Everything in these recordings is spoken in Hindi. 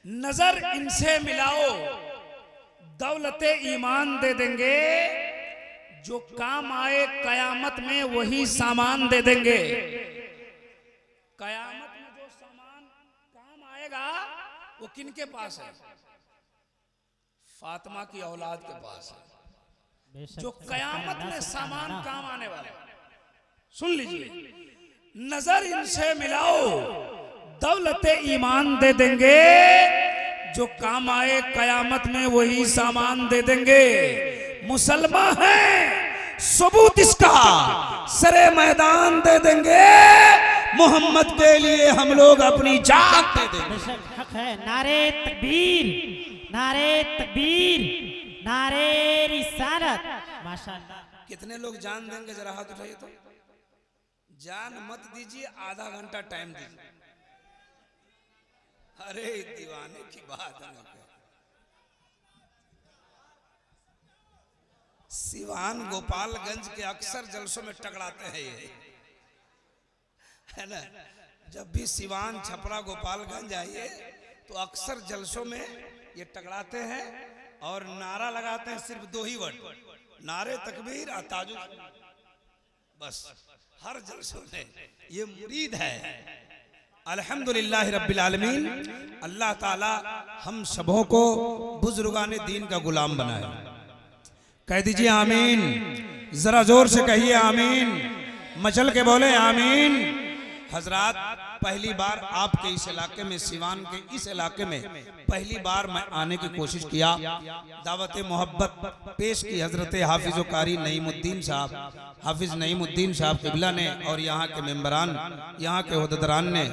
नजर इनसे मिलाओ दौलते ईमान दे देंगे, जो काम आए कयामत में वही सामान दे देंगे। कयामत में जो सामान काम आएगा वो किनके पास है? फातिमा की औलाद के पास है, जो कयामत में सामान काम आने वाला। सुन लीजिए, नजर इनसे मिलाओ दौलते ईमान दे देंगे, जो काम आए कयामत में वही सामान दे देंगे। मुसलमान है सबूत इसका, सरे मैदान दे देंगे, मोहम्मद के लिए हम लोग अपनी जान दे देंगे। हक है। नारे तकबीर, नारे तकबीर, नारे रिसालत। माशाअल्लाह। कितने लोग जान देंगे जरा हाथ उठाइए तो। जान मत दीजिए, आधा घंटा टाइम दीजिए। अरे दीवाने की बात है। सिवान गोपालगंज के अक्सर जलसों में टकराते हैं ये, है ना। जब भी सिवान छपरा गोपालगंज आइए तो अक्सर जलसों में ये टकराते हैं और नारा लगाते हैं। सिर्फ दो ही वर्ड, नारे तकबीर और ताजुद। बस हर जलसों में ये मुरीद है। अल्हम्दुलिल्लाह रब्बिल आलमीन। अल्लाह ताला हम सबों को बुजुर्गाने दीन का गुलाम बनाए। कह दीजिए आमीन, जरा जोर से कहिए आमीन, मचल के बोले आमीन। हजरात, पहली बार आपके इस इलाके में, सिवान के इस इलाके में पहली बार मैं आने की कोशिश किया। दावत मोहब्बत पेश की हजरत हाफिज कारी नईमुद्दीन साहब, हाफिज नईमुद्दीन साहब किबला ने और यहाँ के मेंबरान, यहाँ के हुद्दरान ने।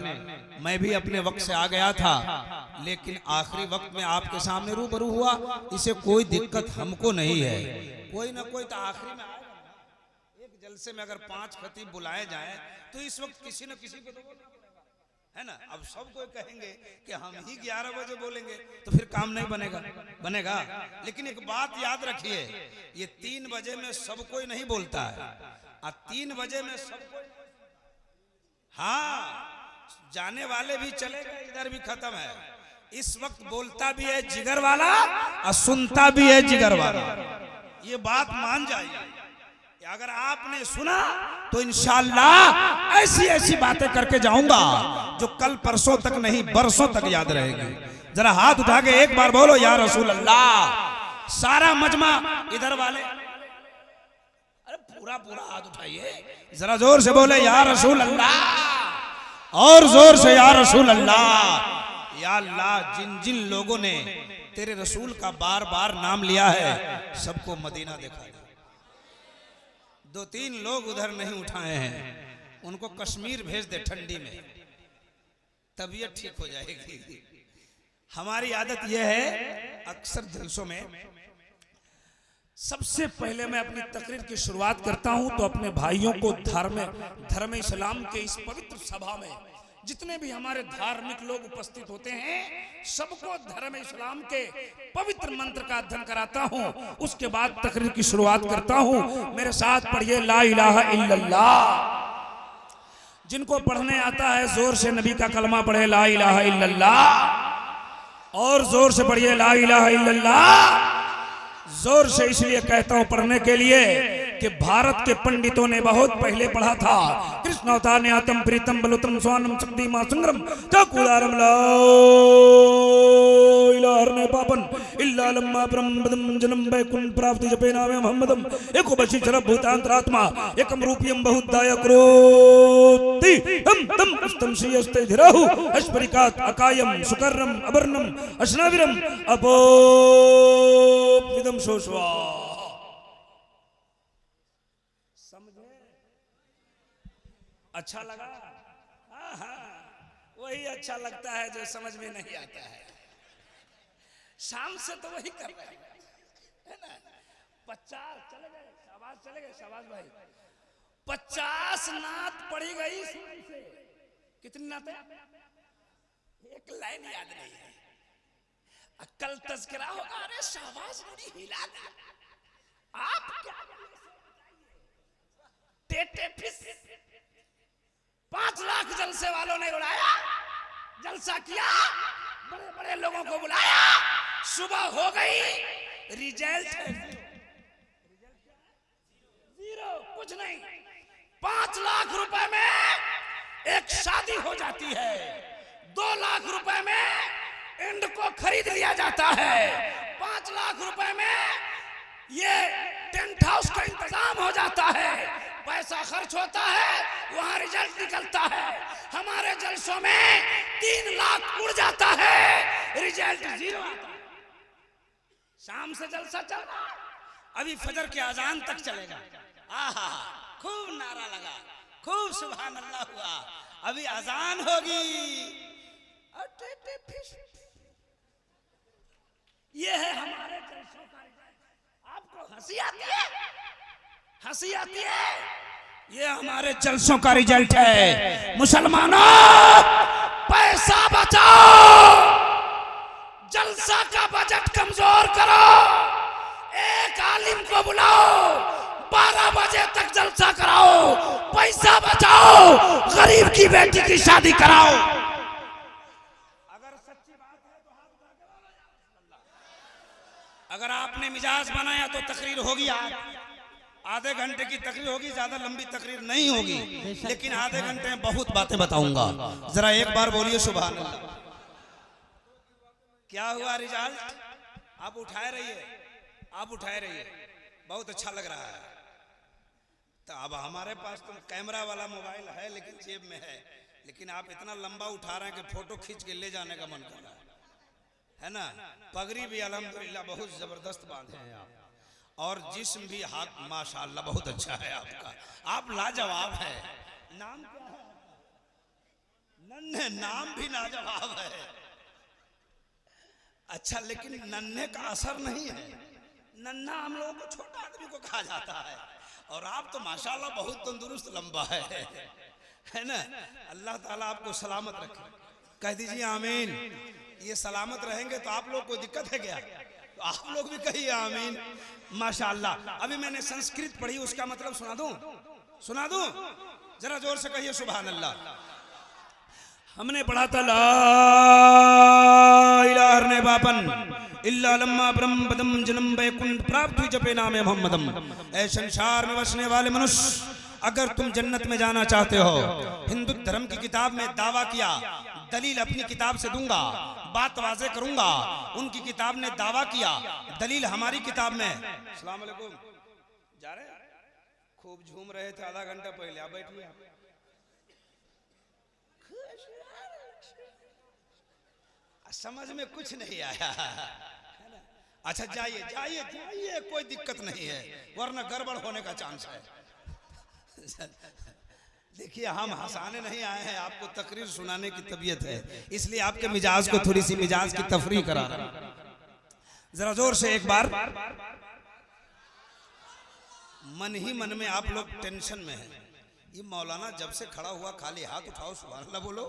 मैं भी अपने वक्त से आ गया था, लेकिन आखिरी वक्त में आपके सामने रूबरू हुआ। इसे कोई दिक्कत हमको नहीं है, कोई ना कोई तो आखिरी में आएगा। एक जलसे में अगर 5 खतीब बुलाए जाएं तो इस वक्त किसी न किसी को तो है ना। अब सब कोई कहेंगे कि हम ही 11 बजे बोलेंगे तो फिर काम नहीं बनेगा। लेकिन एक बात याद रखिए, ये 3 बजे में सब कोई नहीं बोलता है, और 3 बजे में सब कोई, हाँ, जाने वाले भी चले गए, इधर भी खत्म है। इस वक्त बोलता भी है जिगर वाला और सुनता भी है जिगर वाला। ये बात मान जाइए। अगर आपने सुना तो इंशाअल्लाह ऐसी ऐसी बातें करके जाऊंगा जो कल परसों तक नहीं बरसों तक याद रहेगी। जरा हाथ उठा के एक बार बोलो या रसूल अल्लाह। सारा मजमा इधर वाले, अरे पूरा हाथ उठाइए, जरा जोर से बोले या रसूल अल्लाह, और जोर से या रसूल अल्लाह। या अल्लाह, जिन जिन लोगों ने तेरे रसूल का बार बार नाम लिया है सबको मदीना दिखा दे। 2-3 लोग उधर नहीं उठाए हैं, उनको कश्मीर भेज दे ठंडी में, तबीयत ठीक हो जाएगी। हमारी आदत यह है अक्सर जलसों में, सबसे पहले मैं अपनी तकरीर की शुरुआत करता हूं तो अपने भाइयों को धर्म इस्लाम के इस पवित्र सभा में जितने भी हमारे धार्मिक लोग उपस्थित होते हैं सबको धर्म इस्लाम के पवित्र मंत्र का अध्ययन कराता हूं। उसके बाद तकरीर की शुरुआत करता हूं। मेरे साथ पढ़िए ला इलाहा इल्लल्लाह। जिनको पढ़ने आता है जोर से नबी का कलमा पढ़े ला इलाहा इल्लल्लाह, और जोर से पढ़िए ला इलाहा इल्लल्लाह। जोर से इसलिए कहता हूं पढ़ने के लिए कि भारत के पंडितों ने बहुत पहले पढ़ा था। कृष्ण अवतार ने आतम प्रीतम बलुतम स्वानम शक्ति मां संग्रम चकुलारम लाहरने पापन इल्ला लम्मा ब्रह्मदम जन्म वैकुंठ प्राप्ति जपे नामे मोहम्मदम एको बशी शरभ भूतांतरात्मा एकम रूपियम बहुदाय करोति हम तम अस्तम श्रीयस्ते धीराहु अस्परिकात अकायम सुकर्रम अवर्णम अश्नाविरम अपो विदम शोषवा। समझे? अच्छा लगा? वही अच्छा लगता है जो समझ में नहीं आता है। शाम से तो वही कर रहे है ना। 50 चले गए, शाबाश चले गए, शाबाश भाई। 50 नात पड़ी गई। कितनी नाते? एक लाइन याद नहीं है। कल तज़किरा होगा, अरे शाबाश बड़ी हिला दी। आप क्या टेटे फिस 5 लाख जलसे वालों ने उड़ाया, जलसा किया, बड़े बड़े लोगों को बुलाया, सुबह हो गई, रिजल्ट है जीरो, कुछ नहीं। 5 लाख रुपए में एक शादी हो जाती है, 2 लाख रुपए में इंड को खरीद लिया जाता है, 5 लाख रुपए में ये टेंट हाउस का इंतजाम हो जाता है, पैसा खर्च होता है, वहां रिजल्ट निकलता है। हमारे जलसों में 3 लाख उड़ जाता है, रिजल्ट जीरो आता है। शाम से जलसा चल रहा है, अभी फजर के अजान तक चलेगा। आहा, खूब नारा लगा, खूब सुभान अल्लाह हुआ, अभी अजान होगी। ये है हमारे जलसों का रिजल्ट। आपको हंसी आती है? हंसी आती है? ये हमारे जलसों का रिजल्ट है। मुसलमानों, पैसा बचाओ, जलसा का बजट कमजोर करो, एक आलिम को बुलाओ, 12 बजे तक जलसा कराओ, पैसा बचाओ, गरीब की बेटी की शादी कराओ। अगर सच्ची बात है तो हाथ उठा के बोलो। अगर आपने मिजाज बनाया तो तकरीर होगी, आधे घंटे की तकरीर होगी, ज्यादा लंबी तकरीर नहीं होगी, लेकिन आधे घंटे में बहुत बातें बताऊंगा। जरा एक बार बोलिए सुभान अल्लाह। क्या हुआ रिजल्ट? आप उठाए रहिए, आप उठाए रहिए, बहुत अच्छा लग रहा है। तो अब हमारे पास तो कैमरा वाला मोबाइल है, लेकिन जेब में है, लेकिन आप इतना लंबा उठा रहे हैं कि फोटो खींच के ले जाने का मन कर रहा है ना। पगड़ी भी अल्हम्दुलिल्लाह बहुत जबरदस्त बांधे हैं आप, और जिस्म भी हाथ माशाअल्लाह बहुत अच्छा है आपका, आप लाजवाब है। नाम क्या है? नन्हे, नाम भी लाजवाब है। अच्छा, लेकिन नन्हे का असर नहीं है। नन्हा हम लोगों को छोटा आदमी को कहा जाता है, और आप तो माशाअल्लाह बहुत तंदुरुस्त लंबा है ना। अल्लाह ताला आपको सलामत रखे, कह दीजिए आमीन। ये सलामत रहेंगे तो आप लोग को दिक्कत है क्या? तो आप लोग भी कहिए आमीन। माशाअल्लाह। अभी मैंने संस्कृत पढ़ी, उसका मतलब सुना दूं? सुना दूं? जरा जोर से कहिए सुभान अल्लाह। हमने पढ़ा था ला इलाहा ने बापन इल्ला लम्मा ब्रह्म पदम जन्म वैकुंठ प्राप्त हुई जपे नामे मोहम्मदम। ऐ संसार में बसने वाले मनुष्य, अगर तुम जन्नत में जाना चाहते हो, हिंदू धर्म की किताब में दावा किया, दलील अपनी किताब से दूंगा, बात वाजे करूंगा। उनकी किताब ने दावा किया, दलील हमारी किताब में। अस्सलाम वालेकुम, जा रहे? खूब झूम रहे थे आधा घंटा पहले, आप बैठिए। समझ में कुछ नहीं आया। अच्छा जाइए जाइए जाइए, कोई दिक्कत नहीं है, वरना गड़बड़ होने का चांस है। देखिए, हम हंसाने नहीं आए हैं, आपको तकरीर सुनाने की तबीयत है, इसलिए आपके मिजाज को थोड़ी सी मिजाज की तफरीह करा रहा हूं। जरा जोर से एक बार। मन ही मन में आप लोग टेंशन में हैं। ये मौलाना जब से खड़ा हुआ खाली हाथ उठाओ सुभान अल्लाह बोलो,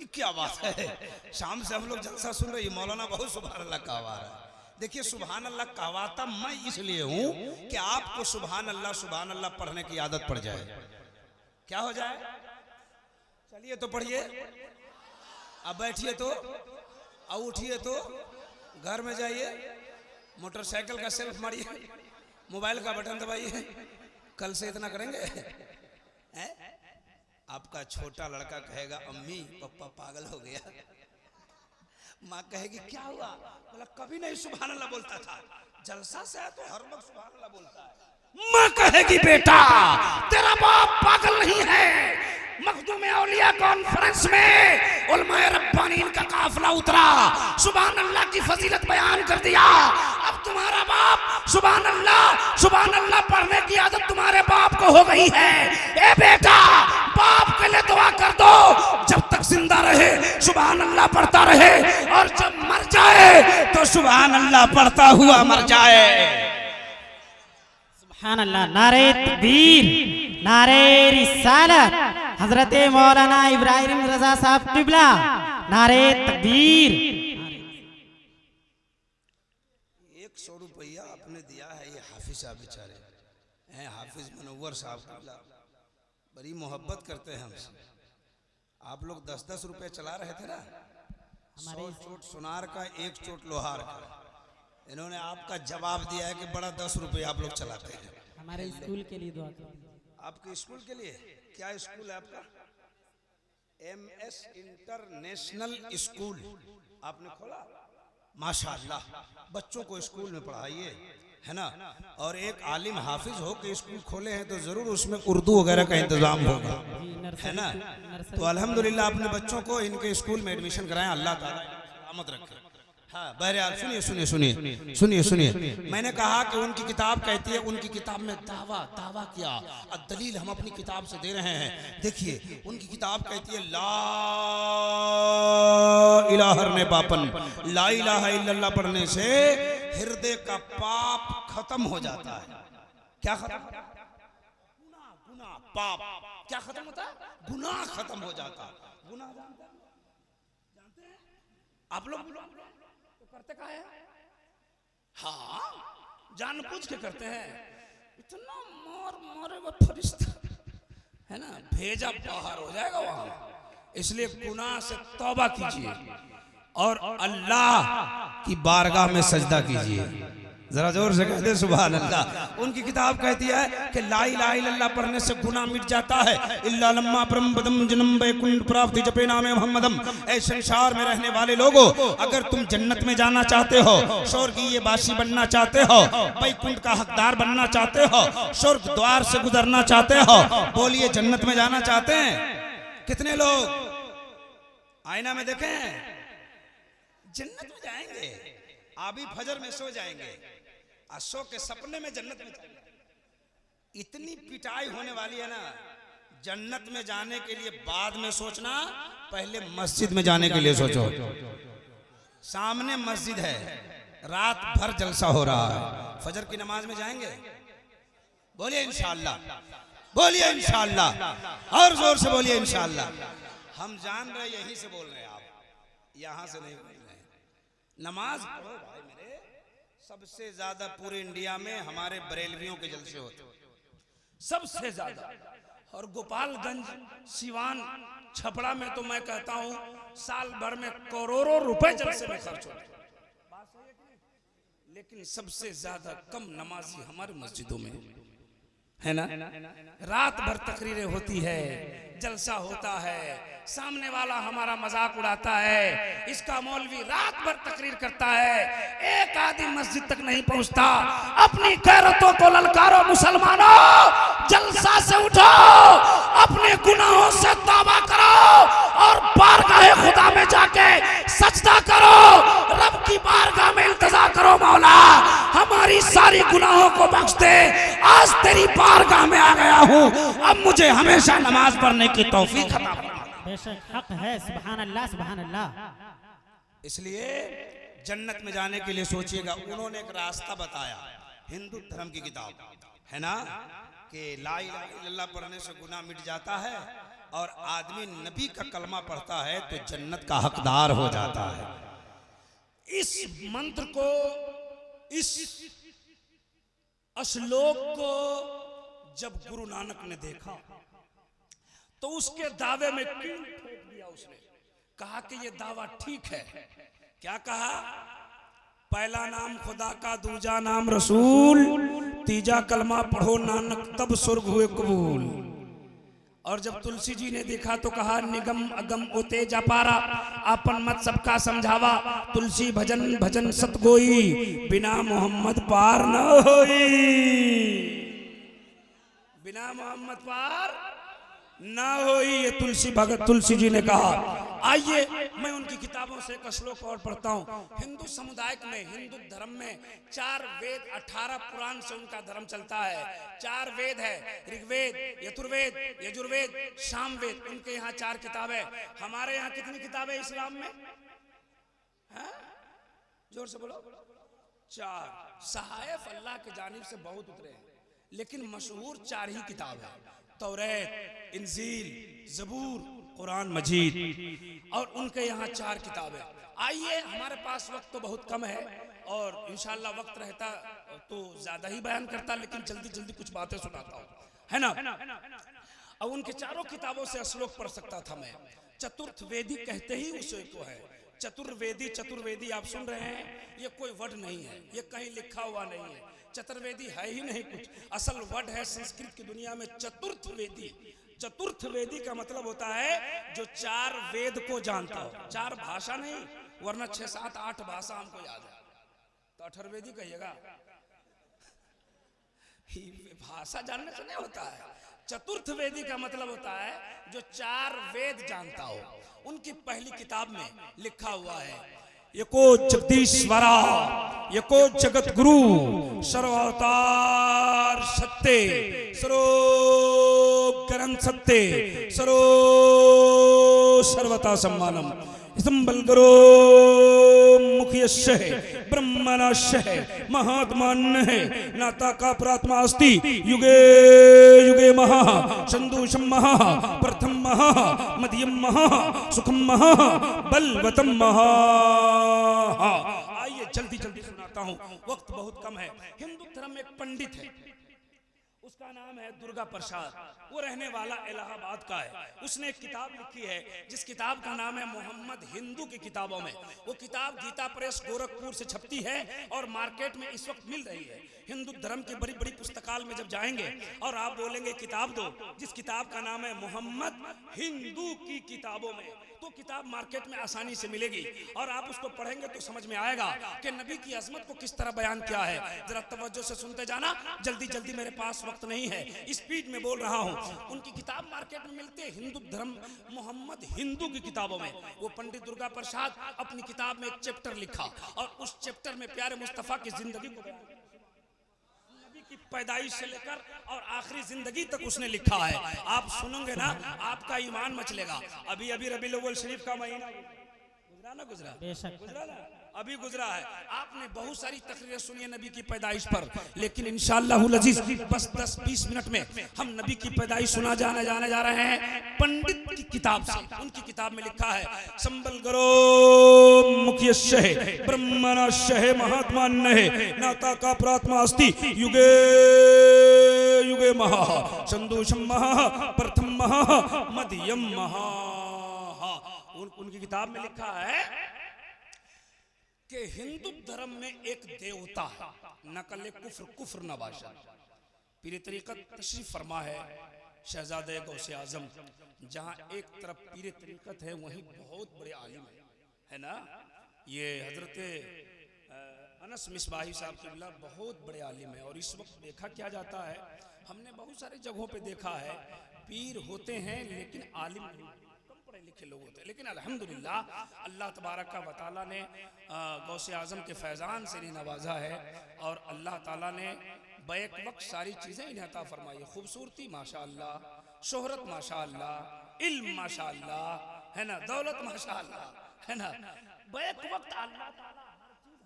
ये क्या बात है? शाम से हम लोग जलसा सुन रहे, ये मौलाना बहुत सुभान अल्लाह कहवा रहा है। देखिए, सुभान अल्लाह कहवाता मैं इसलिए हूं कि आपको सुभान अल्लाह पढ़ने की आदत पड़ जाए। क्या हो जाए? चलिए तो पढ़िए, अब बैठिए तो, अब उठिए तो, घर में जाइए, मोटरसाइकिल का सेल्फ मारिए, मोबाइल का बटन दबाइए। कल से इतना करेंगे। आपका छोटा लड़का कहेगा अम्मी पप्पा पागल हो गया, माँ कहेगी क्या हुआ? बोला कभी नहीं सुभान अल्लाह बोलता था, जलसा से आया तो हर वक्त सुभान अल्लाह बोलता है। माँ कहेगी बेटा तेरा बाप पागल नहीं है। मखदूम औलिया कॉन्फ्रेंस में उलमाए रब्बानीन का काफिला उतरा, सुभान अल्लाह की फजीलत बयान कर दिया। अब तुम्हारा बाप सुभान अल्लाह पढ़ने की आदत तुम्हारे बाप को हो गई है। ए बेटा, बाप के लिए दुआ कर दो, जब तक जिंदा रहे सुभान अल्लाह पढ़ता रहे, और जब मर जाए तो सुभान अल्लाह पढ़ता हुआ मर जाए। सुभान अल्लाह। नारे तकबीर, नारे रिसालत, हजरत मौलाना इब्राहिम रजा साहब किबला, नारे तकबीर। 100 रुपया आपने दिया है, ये हाफिज साहब बेचारे हैं, हाफिज मनोवर साहब किबला बड़ी मोहब्बत करते हैं हमसे। आप लोग 10-10 रुपए चला रहे थे ना, हमारे 100 चोट सुनार का, 1 चोट लोहार का। इन्होंने आपका जवाब दिया है कि बड़ा 10 रुपये आप लोग चलाते हैं। हमारे स्कूल के लिए दुआ कीजिए। आपके स्कूल के लिए क्या स्कूल है आपका? MS इंटरनेशनल स्कूल आपने खोला, माशाअल्लाह। बच्चों को स्कूल में पढ़ाइए, है ना। और एक आलिम हाफिज हो के स्कूल खोले हैं तो जरूर उसमें उर्दू वगैरह का इंतजाम होगा, है ना। तो अल्हम्दुलिल्लाह अपने बच्चों को इनके स्कूल में एडमिशन कराएं, अल्लाह ताला सलामत रखे। हाँ बहरहाल सुनिए सुनिए सुनिए सुनिए सुनिए, मैंने कहा कि उनकी किताब कहती है, उनकी किताब में दावा किया, और दलील हम अपनी किताब से दे रहे हैं। देखिए उनकी किताब कहती है ला इलाहा ने पापन, ला इलाहा इल्लल्लाह पढ़ने से हृदय का पाप खत्म हो जाता है। क्या खत्म? गुनाह पाप क्या खत्म होता है? गुनाह खत्म हो जाता है। गुनाह जानते हैं आप लोग तो करते का है? हाँ जानबूझ के करते हैं। इतना मारेगा फरिश्ता, है ना, भेजा बाहर हो जाएगा वहां। इसलिए गुनाह से तौबा कीजिए और अल्लाह की बारगाह में सजदा कीजिए। जरा जोर से कहते सुभान अल्लाह। उनकी किताब कहती है कि ला इलाहा इल्लल्लाह पढ़ने से गुनाह मिट जाता है। इल्ला लम्मा परमपदम जन्म बैकुंठ प्राप्ति जपे नामे मोहम्मदम। ऐ संसार में रहने वाले लोगों, अगर तुम जन्नत में जाना चाहते हो, स्वर्गीय वासी बनना चाहते हो, बैकुंठ का हकदार बनना चाहते हो, स्वर्ग द्वार से गुजरना चाहते हो, बोलिए जन्नत में जाना चाहते हैं? कितने लोग आईना में देखें जन्नत में जाएंगे, आबी फजर में सो जाएंगे, सो के सपने में जन्नत में जाएंगे। इतनी पिटाई होने वाली है ना जन्नत में जाने के लिए। बाद में सोचना, पहले मस्जिद में जाने के लिए सोचो। सामने मस्जिद है, रात भर जलसा हो रहा है, फजर की नमाज में जाएंगे? बोलिए इंशाअल्लाह, बोलिए इंशाअल्लाह, और जोर से बोलिए इंशाअल्लाह। हम जान रहे, यहीं से बोल रहे हैं, आप यहां से नहीं बोल रहे। नमाज पढ़ो भाई मेरे। सबसे ज्यादा पूरे इंडिया में हमारे बरेलवियों के जलसे होते सबसे ज्यादा। और गोपालगंज, सिवान, छपरा में तो मैं कहता हूं साल भर में करोड़ों रुपए जलसे में खर्च होते हैं। लेकिन सबसे ज्यादा कम नमाजी हमारे मस्जिदों में, है ना। रात भर तकरीरें होती है, जलसा होता है, सामने वाला हमारा मजाक उड़ाता है, इसका मौलवी रात भर तकरीर करता है, एक आदमी मस्जिद तक नहीं पहुंचता। अपनी गैरतों को ललकारो मुसलमानों, जलसा से उठो, अपने गुनाहों से तौबा करो और बारगाह खुदा में जाके सजदा करो, रब की बारगाह में इल्तिजा करो, मौला हमारी सारी गुनाहों को बख्श दे, आज तेरी बारगाह में आ गया हूँ, अब मुझे हमेशा नमाज पढ़ने की तौफीक अता फरमा। बेशक हक है, सुभान अल्लाह सुभान अल्लाह। इसलिए जन्नत में जाने के लिए सोचिएगा। उन्होंने एक रास्ता बताया, हिंदू धर्म की किताब है ना, कि ला इलाहा इल्लल्लाह पढ़ने से गुनाह मिट जाता है और आदमी नबी का कलमा पढ़ता है तो जन्नत का हकदार हो जाता है। इस मंत्र को, इस श्लोक को जब गुरु नानक ने देखा तो उसके दावे में कील ठोक दिया। उसने कहा कि ये दावा ठीक है। क्या कहा? पहला नाम खुदा का, दूजा नाम रसूल, तीजा कलमा पढ़ो नानक तब स्वर्ग हुए कबूल। और जब तुलसी जी ने देखा तो कहा निगम अगम ओते जा पारा, आपन मत सबका समझावा, तुलसी भजन भजन सतगोई, बिना मोहम्मद पार न होई, बिना मोहम्मद पार ना होई। ये तुलसी भगत तुलसी जी ने कहा। आइए मैं उनकी किताबों से एक श्लोक और पढ़ता हूँ। हिंदू समुदाय में, हिंदू धर्म में 4 वेद 18 पुराण से उनका धर्म चलता है। 4 वेद है, ऋग्वेद, यजुर्वेद, यजुर्वेद, सामवेद। उनके यहाँ 4 किताबें। हमारे यहाँ कितनी किताबें इस्लाम में? है? जोर से बोलो। 4। सहायफ अल्लाह के जानिब से बहुत उतरे हैं, लेकिन मशहूर 4 ही किताब है, तौरात, इंजील, जबूर, कुरान मजीद। और उनके यहाँ 4 किताबें। आइए, हमारे पास वक्त तो बहुत कम है और इंशाल्लाह वक्त रहता तो ज्यादा ही बयान करता, लेकिन जल्दी जल्दी कुछ बातें सुनाता हूँ, है ना। अब उनके 4 किताबों से श्लोक पढ़ सकता था मैं। चतुर्थ वेदी कहते ही उसे को है। चतुर्वेदी, चतुर्वेदी आप सुन रहे हैं, ये कोई वर्ड नहीं है, ये कहीं लिखा हुआ नहीं है। चतुर्वेदी है ही नहीं कुछ, असल वर्ड है संस्कृत की दुनिया में चतुर्थ वेदी। चतुर्थ वेदी का मतलब होता है जो 4 वेद को जानता हो, 4 भाषा नहीं, वरना 6, 7, 8 भाषा हमको याद है, तो अठर्वेदी कहिएगा। भाषा जानने से नहीं होता है। चतुर्थ वेदी का मतलब होता है जो 4 वेद जानता हो। उनकी पहली किताब में लिखा हुआ है, एको जगदीश्वरा, एको जगत गुरु, सर्वावतार सत्य, सरो ग्रंथ सत्य, सरो सर्वता सम्मानम, संबलगरो मुखियस्य ब्रह्मणस्य महात्मान्य नाता का प्रात्मा अस्ति, युगे युगे महा संदूषम महा प्रथम महा मध्यम महा सुखम महा बलवतम महा। आइए जल्दी जल्दी सुनाता हूं, वक्त बहुत कम है। हिंदू धर्म में एक पंडित है, उसका नाम है दुर्गा प्रसाद, वो रहने वाला इलाहाबाद का है। उसने एक किताब लिखी है जिस किताब का नाम है मोहम्मद हिंदू की किताबों में। वो किताब गीता प्रेस गोरखपुर से छपती है और मार्केट में इस वक्त मिल रही है। हिंदू धर्म की बड़ी बड़ी पुस्तकाल में जब जाएंगे और आप बोलेंगे किताब दो, जिस किताब का नाम है मोहम्मद हिंदू की किताबों में, तो किताब मार्केट में आसानी से मिलेगी और आप उसको पढ़ेंगे तो समझ में आएगा कि नबी की अजमत को किस तरह बयान किया है। जरा तवज्जो से सुनते जाना, जल्दी जल्दी, मेरे पास वक्त नहीं है, स्पीड में बोल रहा हूँ। उनकी किताब मार्केट में मिलती है, हिंदू धर्म मोहम्मद हिंदू की किताबों में। वो पंडित दुर्गा प्रसाद अपनी किताब में एक चैप्टर लिखा और उस चैप्टर में प्यारे मुस्तफा की जिंदगी को, नबी की पैदाइश से लेकर और आखिरी जिंदगी तक उसने लिखा है। आप सुनोगे ना, आपका ईमान मचलेगा। अभी अभी रबीउल अव्वल शरीफ का महीना गुजरा ना, गुजरा ना, अभी गुजरा है। आपने बहुत सारी तकरीरें सुनी है नबी की पैदाइश पर, लेकिन इंशाअल्लाहुल अजीज बस 10-20 मिनट में हम नबी की पैदाइश जाने जा रहे हैं पंडित की किताब से। उनकी किताब में लिखा है, संबल गरो मुखियस्य ब्रह्मणस्य महात्मान्य नाता का प्रात्मा अस्ति, युगे युगे महा संदूषम महा प्रथम महा मध्यम महा। उनकी किताब में लिखा है कि हिंदू धर्म में एक देवता है, नकल कुफ्र कुफ्र नबाशा। पीर तरीकत तशरीफ फरमा है शहजादे गौसे आजम, जहाँ एक तरफ पीर तरीकत है वहीं बहुत बड़े आलिम है ना। ये हजरत अनस मिसबाही साहब किबला बहुत बड़े आलिम है। और इस वक्त देखा क्या जाता है, हमने बहुत सारी जगहों पे देखा है पीर होते हैं लेकिन आलिम नहीं, कम पढ़े लिखे लोग होते हैं। लेकिन अल्हम्दुलिल्लाह अल्लाह तबारक व तआला ने गौसे आजम के फैज़ान से नवाजा है और अल्लाह ताला ने बैक वक्त सारी चीज़ें इन्हें अता फरमाई। खूबसूरती माशाअल्लाह, शोहरत माशाअल्लाह, इल्म माशाअल्लाह, है ना, दौलत माशाअल्लाह, है ना। बैक वक्त अल्लाह ताला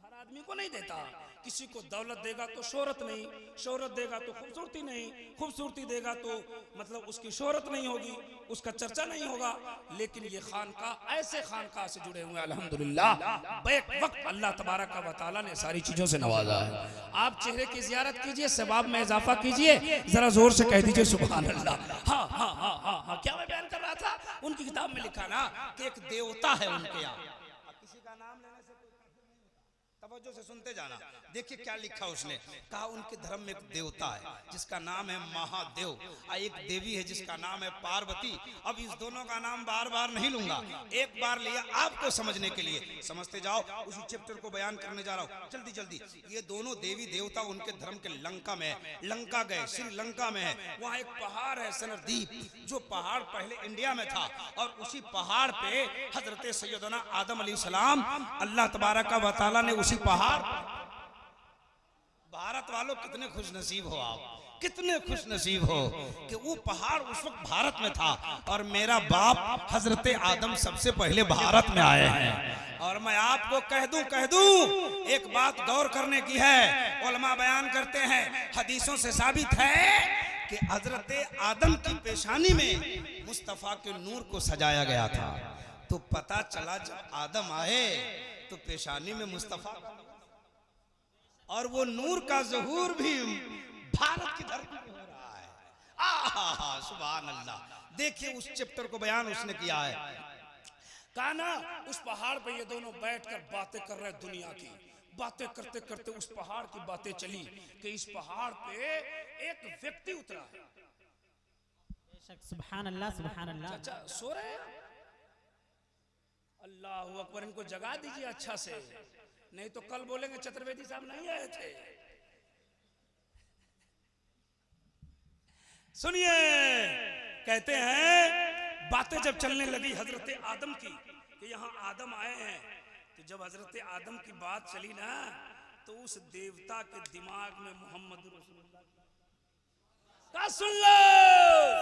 हर आदमी को नहीं देता। किसी को दौलत देगा तो शोहरत नहीं, शोहरत देगा तो खूबसूरती नहीं, खूबसूरती देगा तो मतलब उसकी शोहरत नहीं होगी, उसका चर्चा नहीं होगा। लेकिन ये खानका ऐसे खानका से जुड़े हुए अल्हम्दुलिल्लाह बैक वक्त अल्लाह तबारक व तआला ने सारी चीजों से नवाजा है। आप चेहरे की जियारत कीजिए, सवाब में इजाफा कीजिए, जरा जोर से कह दीजिए सुभान अल्लाह। हाँ हाँ हाँ हाँ हाँ, क्या मैं बयान कर रहा था, उनकी किताब में लिखा ना कि एक देवता है उनके यहाँ। किसी का नाम लेने से तवज्जो से सुनते जाना, देखिए क्या लिखा उसने। कहा उनके धर्म में एक देवता है जिसका नाम है महादेव, एक देवी है जिसका नाम है पार्वती। अब इस दोनों का नाम बार बार नहीं लूंगा, एक बार लिया आपको समझने के लिए, समझते जाओ। उसी चैप्टर को बयान करने जा रहा हूँ, जल्दी जल्दी। ये दोनों देवी देवता उनके धर्म के लंका में है, लंका गए, श्रीलंका में है। वहाँ एक पहाड़ है सनरदीप, जो पहाड़ पहले इंडिया में था और उसी पहाड़ पे हजरत सैयदना आदम अलैहिस्सलाम अल्लाह तबारक व तआला ने उसी पहाड़, भारत वालों कितने खुश नसीब हो आप, कितने खुश नसीब हो कि वो पहाड़ उस वक्त भारत में था और मेरा बाप हजरत आदम सबसे पहले भारत में आए हैं। और मैं आपको कह दूं एक बात गौर करने की है, उलमा बयान करते हैं, हदीसों से साबित है कि हजरत आदम की पेशानी में मुस्तफा के नूर को सजाया गया था। तो पता चला जब आदम आए तो पेशानी में मुस्तफा और वो नूर का ज़हूर भी भारत की धरती पे हो रहा है। आहा सुभान अल्लाह। देखिए उस चैप्टर को बयान उसने किया है, कहा ना उस पहाड़ पे ये दोनों बैठकर बातें कर रहे दुनिया की। बातें करते करते उस पहाड़ की बातें चली कि इस पहाड़ पे एक व्यक्ति उतरा है। सुभान अल्लाह सुभान अल्लाह। चाचा सो रहे हैं? अल्लाह अकबर, इनको जगा दीजिए अच्छा से, नहीं तो कल बोलेंगे चतुर्वेदी साहब नहीं आए थे। सुनिए, कहते हैं बातें जब चलने लगी हजरत आदम की कि यहाँ आदम आए हैं, तो जब हजरत आदम की बात चली ना, तो उस देवता के दिमाग में मोहम्मद रसूलुल्लाह का सुन लो।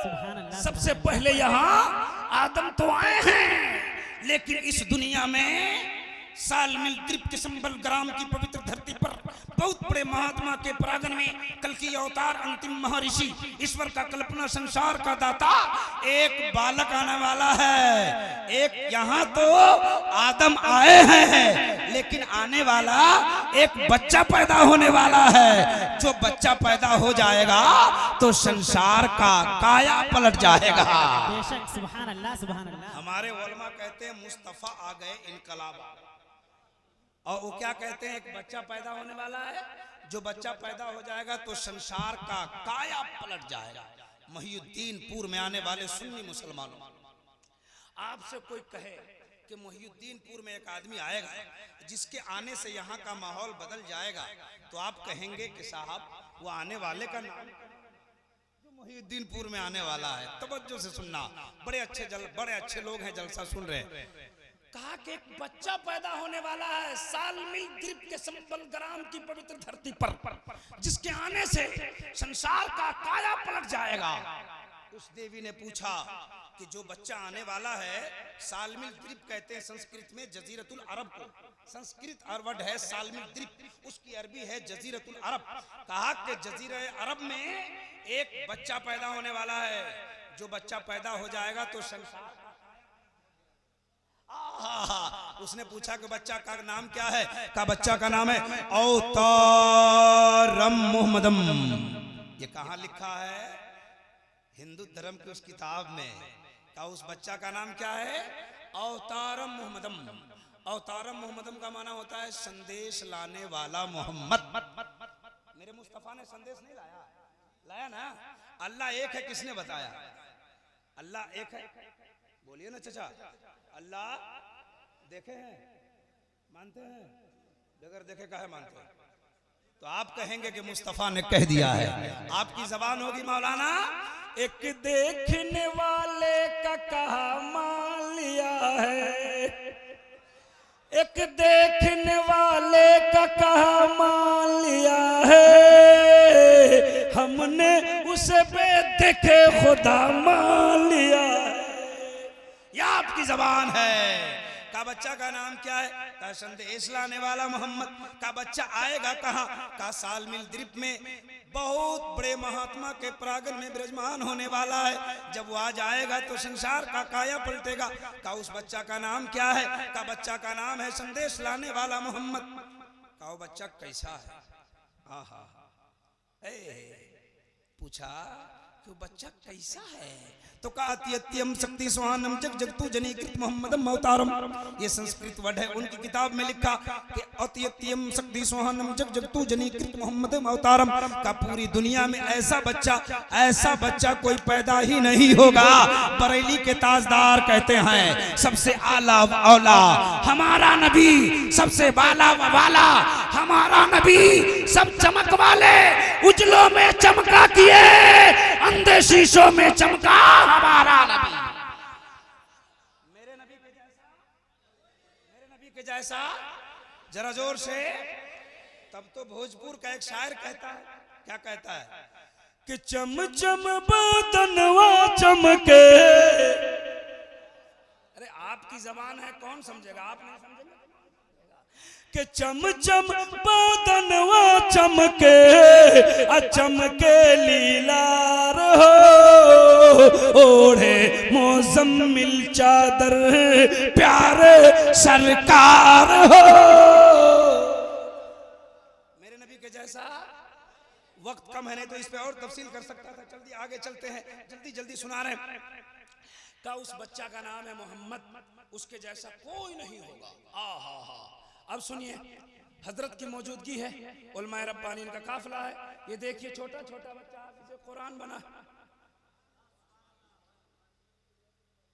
सुभान अल्लाह। सबसे पहले यहाँ आदम तो आए हैं, लेकिन इस दुनिया में सालमिल द्वीप के संबल ग्राम की पवित्र धरती पर बहुत बड़े महात्मा के परागन में कल की अवतार अंतिम महर्षि ईश्वर का कल्पना संसार का दाता एक बालक आने वाला है। एक यहाँ तो आदम आए हैं, लेकिन आने वाला एक बच्चा पैदा होने वाला है। जो बच्चा पैदा हो जाएगा तो संसार का काया पलट जाएगा। बेशक सुभान अल्लाह सुभान अल्लाह। हमारे उलमा कहते हैं मुस्तफा आ गए इनकलाब, और वो क्या कहते हैं, एक बच्चा पैदा होने वाला है, जो बच्चा पैदा हो जाएगा तो संसार का काया पलट जाएगा। मोहिउद्दीनपुर में आने वाले सुन्नी मुसलमानों, आपसे कोई कहे कि मोहिउद्दीनपुर में एक आदमी आएगा जिसके आने से यहाँ का माहौल बदल जाएगा, तो आप कहेंगे कि साहब वो आने वाले का नाम जो मोहिउद्दीनपुर में आने वाला है। तवज्जो से सुनना, बड़े अच्छे लोग हैं, जलसा सुन रहे हैं। कहा कि एक बच्चा पैदा होने वाला है सालमिल द्वीप के संबल ग्राम की पवित्र धरती पर, जिसके आने से संसार का काया पलट जाएगा। उस देवी ने पूछा कि जो बच्चा आने वाला है, सालमिल द्वीप कहते हैं संस्कृत में जजीरतुल अरब को, संस्कृत वर्ड है सालमिल द्वीप, उसकी अरबी है जजीरतुल अरब। कहा कि जजीरा अरब में एक बच्चा पैदा होने वाला है, जो बच्चा पैदा हो जाएगा तो संसार। उसने पूछा कि बच्चा का नाम क्या है? का बच्चा का नाम है अवतारम मोहम्मदम। ये कहाँ लिखा है? हिंदू धर्म की उस किताब में। का उस बच्चा का नाम क्या है? अवतारम मोहम्मदम। अवतारम मोहम्मदम का माना होता है संदेश लाने वाला मोहम्मद। मेरे मुस्तफा ने संदेश नहीं लाया, लाया ना। अल्लाह एक है, किसने बताया? अल्लाह एक है, बोलिए ना चाचा। अल्लाह देखे हैं, मानते हैं? बगैर देखे काहे मानते हैं? तो आप कहेंगे कि मुस्तफा ने कह दिया है। आपकी जबान होगी मौलाना, एक देखने वाले का कहा मान लिया है, एक देखने वाले का कहा मान लिया है, हमने उसे बेदेखे खुदा मान लिया है। यह आपकी जबान है। का बच्चा का नाम क्या है? का संदेश लाने वाला मोहम्मद। का बच्चा आएगा कहाँ? का सालमिल द्वीप में बहुत बड़े महात्मा के प्रांगण में विराजमान होने वाला है। जब वो आ जाएगा तो संसार का काया पलटेगा। का उस बच्चा का नाम क्या है? का बच्चा का नाम है संदेश लाने वाला मोहम्मद। का वो बच्चा कैसा है? हाँ हाँ पूछा कि वो बच्चा कैसा है? तो कहा अत्यत्यम शक्ति सुहानम जग जगतु जनीकृत मोहम्मदम अवतारम। ये संस्कृत वर्ड है, उनकी किताब में लिखा कि अत्यत्यम शक्ति सुहानम जग जगतु जनीकृत मोहम्मदम अवतारम। का पूरी दुनिया में ऐसा बच्चा कोई पैदा ही नहीं होगा। बरेली के ताजदार कहते हैं सबसे आला औला हमारा नबी, सबसे बाला वाला हमारा नबी, सब चमक वाले उजलों में चमका किए, अंधे शीशों में चमका हमारा नबी। मेरे नबी के जैसा जरा जोर से। तब तो भोजपुर का एक शायर कहता है, क्या कहता है कि चम चम बदनवा चमके। अरे आपकी जबान है, कौन समझेगा? आप नहीं समझेंगे कि चम चम बदनवा चमके, चमके लीलार हो, ओढ़े मोजम्मिल चादर प्यारे सरकार हो। मेरे नबी के जैसा। वक्त कम है, नहीं तो इस पे और तफसील कर सकता था। जल्दी आगे चलते हैं, जल्दी सुना रहे हैं। का उस बच्चा का नाम है मोहम्मद, उसके जैसा कोई नहीं होगा। आहा। अब सुनिए, हजरत की मौजूदगी है, उलमाए रब्बानी का काफिला है। ये देखिए छोटा छोटा बच्चा हाफिज़े कुरान बना।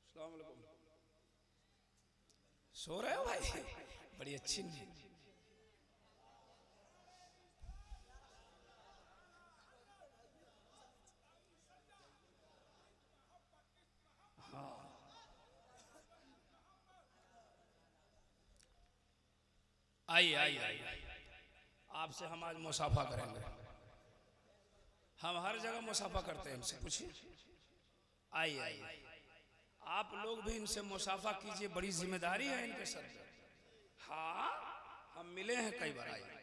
अस्सलाम वालेकुम, सो रहे हो भाई? बड़ी अच्छी नींद। आइए आइए आइए, आपसे हम आज मुसाफा करेंगे। हम हर जगह मुसाफा करते हैं, इनसे पूछिए। आइए आइए, आप लोग भी इनसे मुसाफा कीजिए, बड़ी जिम्मेदारी है इनके सर पे। हाँ, हम मिले हैं कई बार। आइए,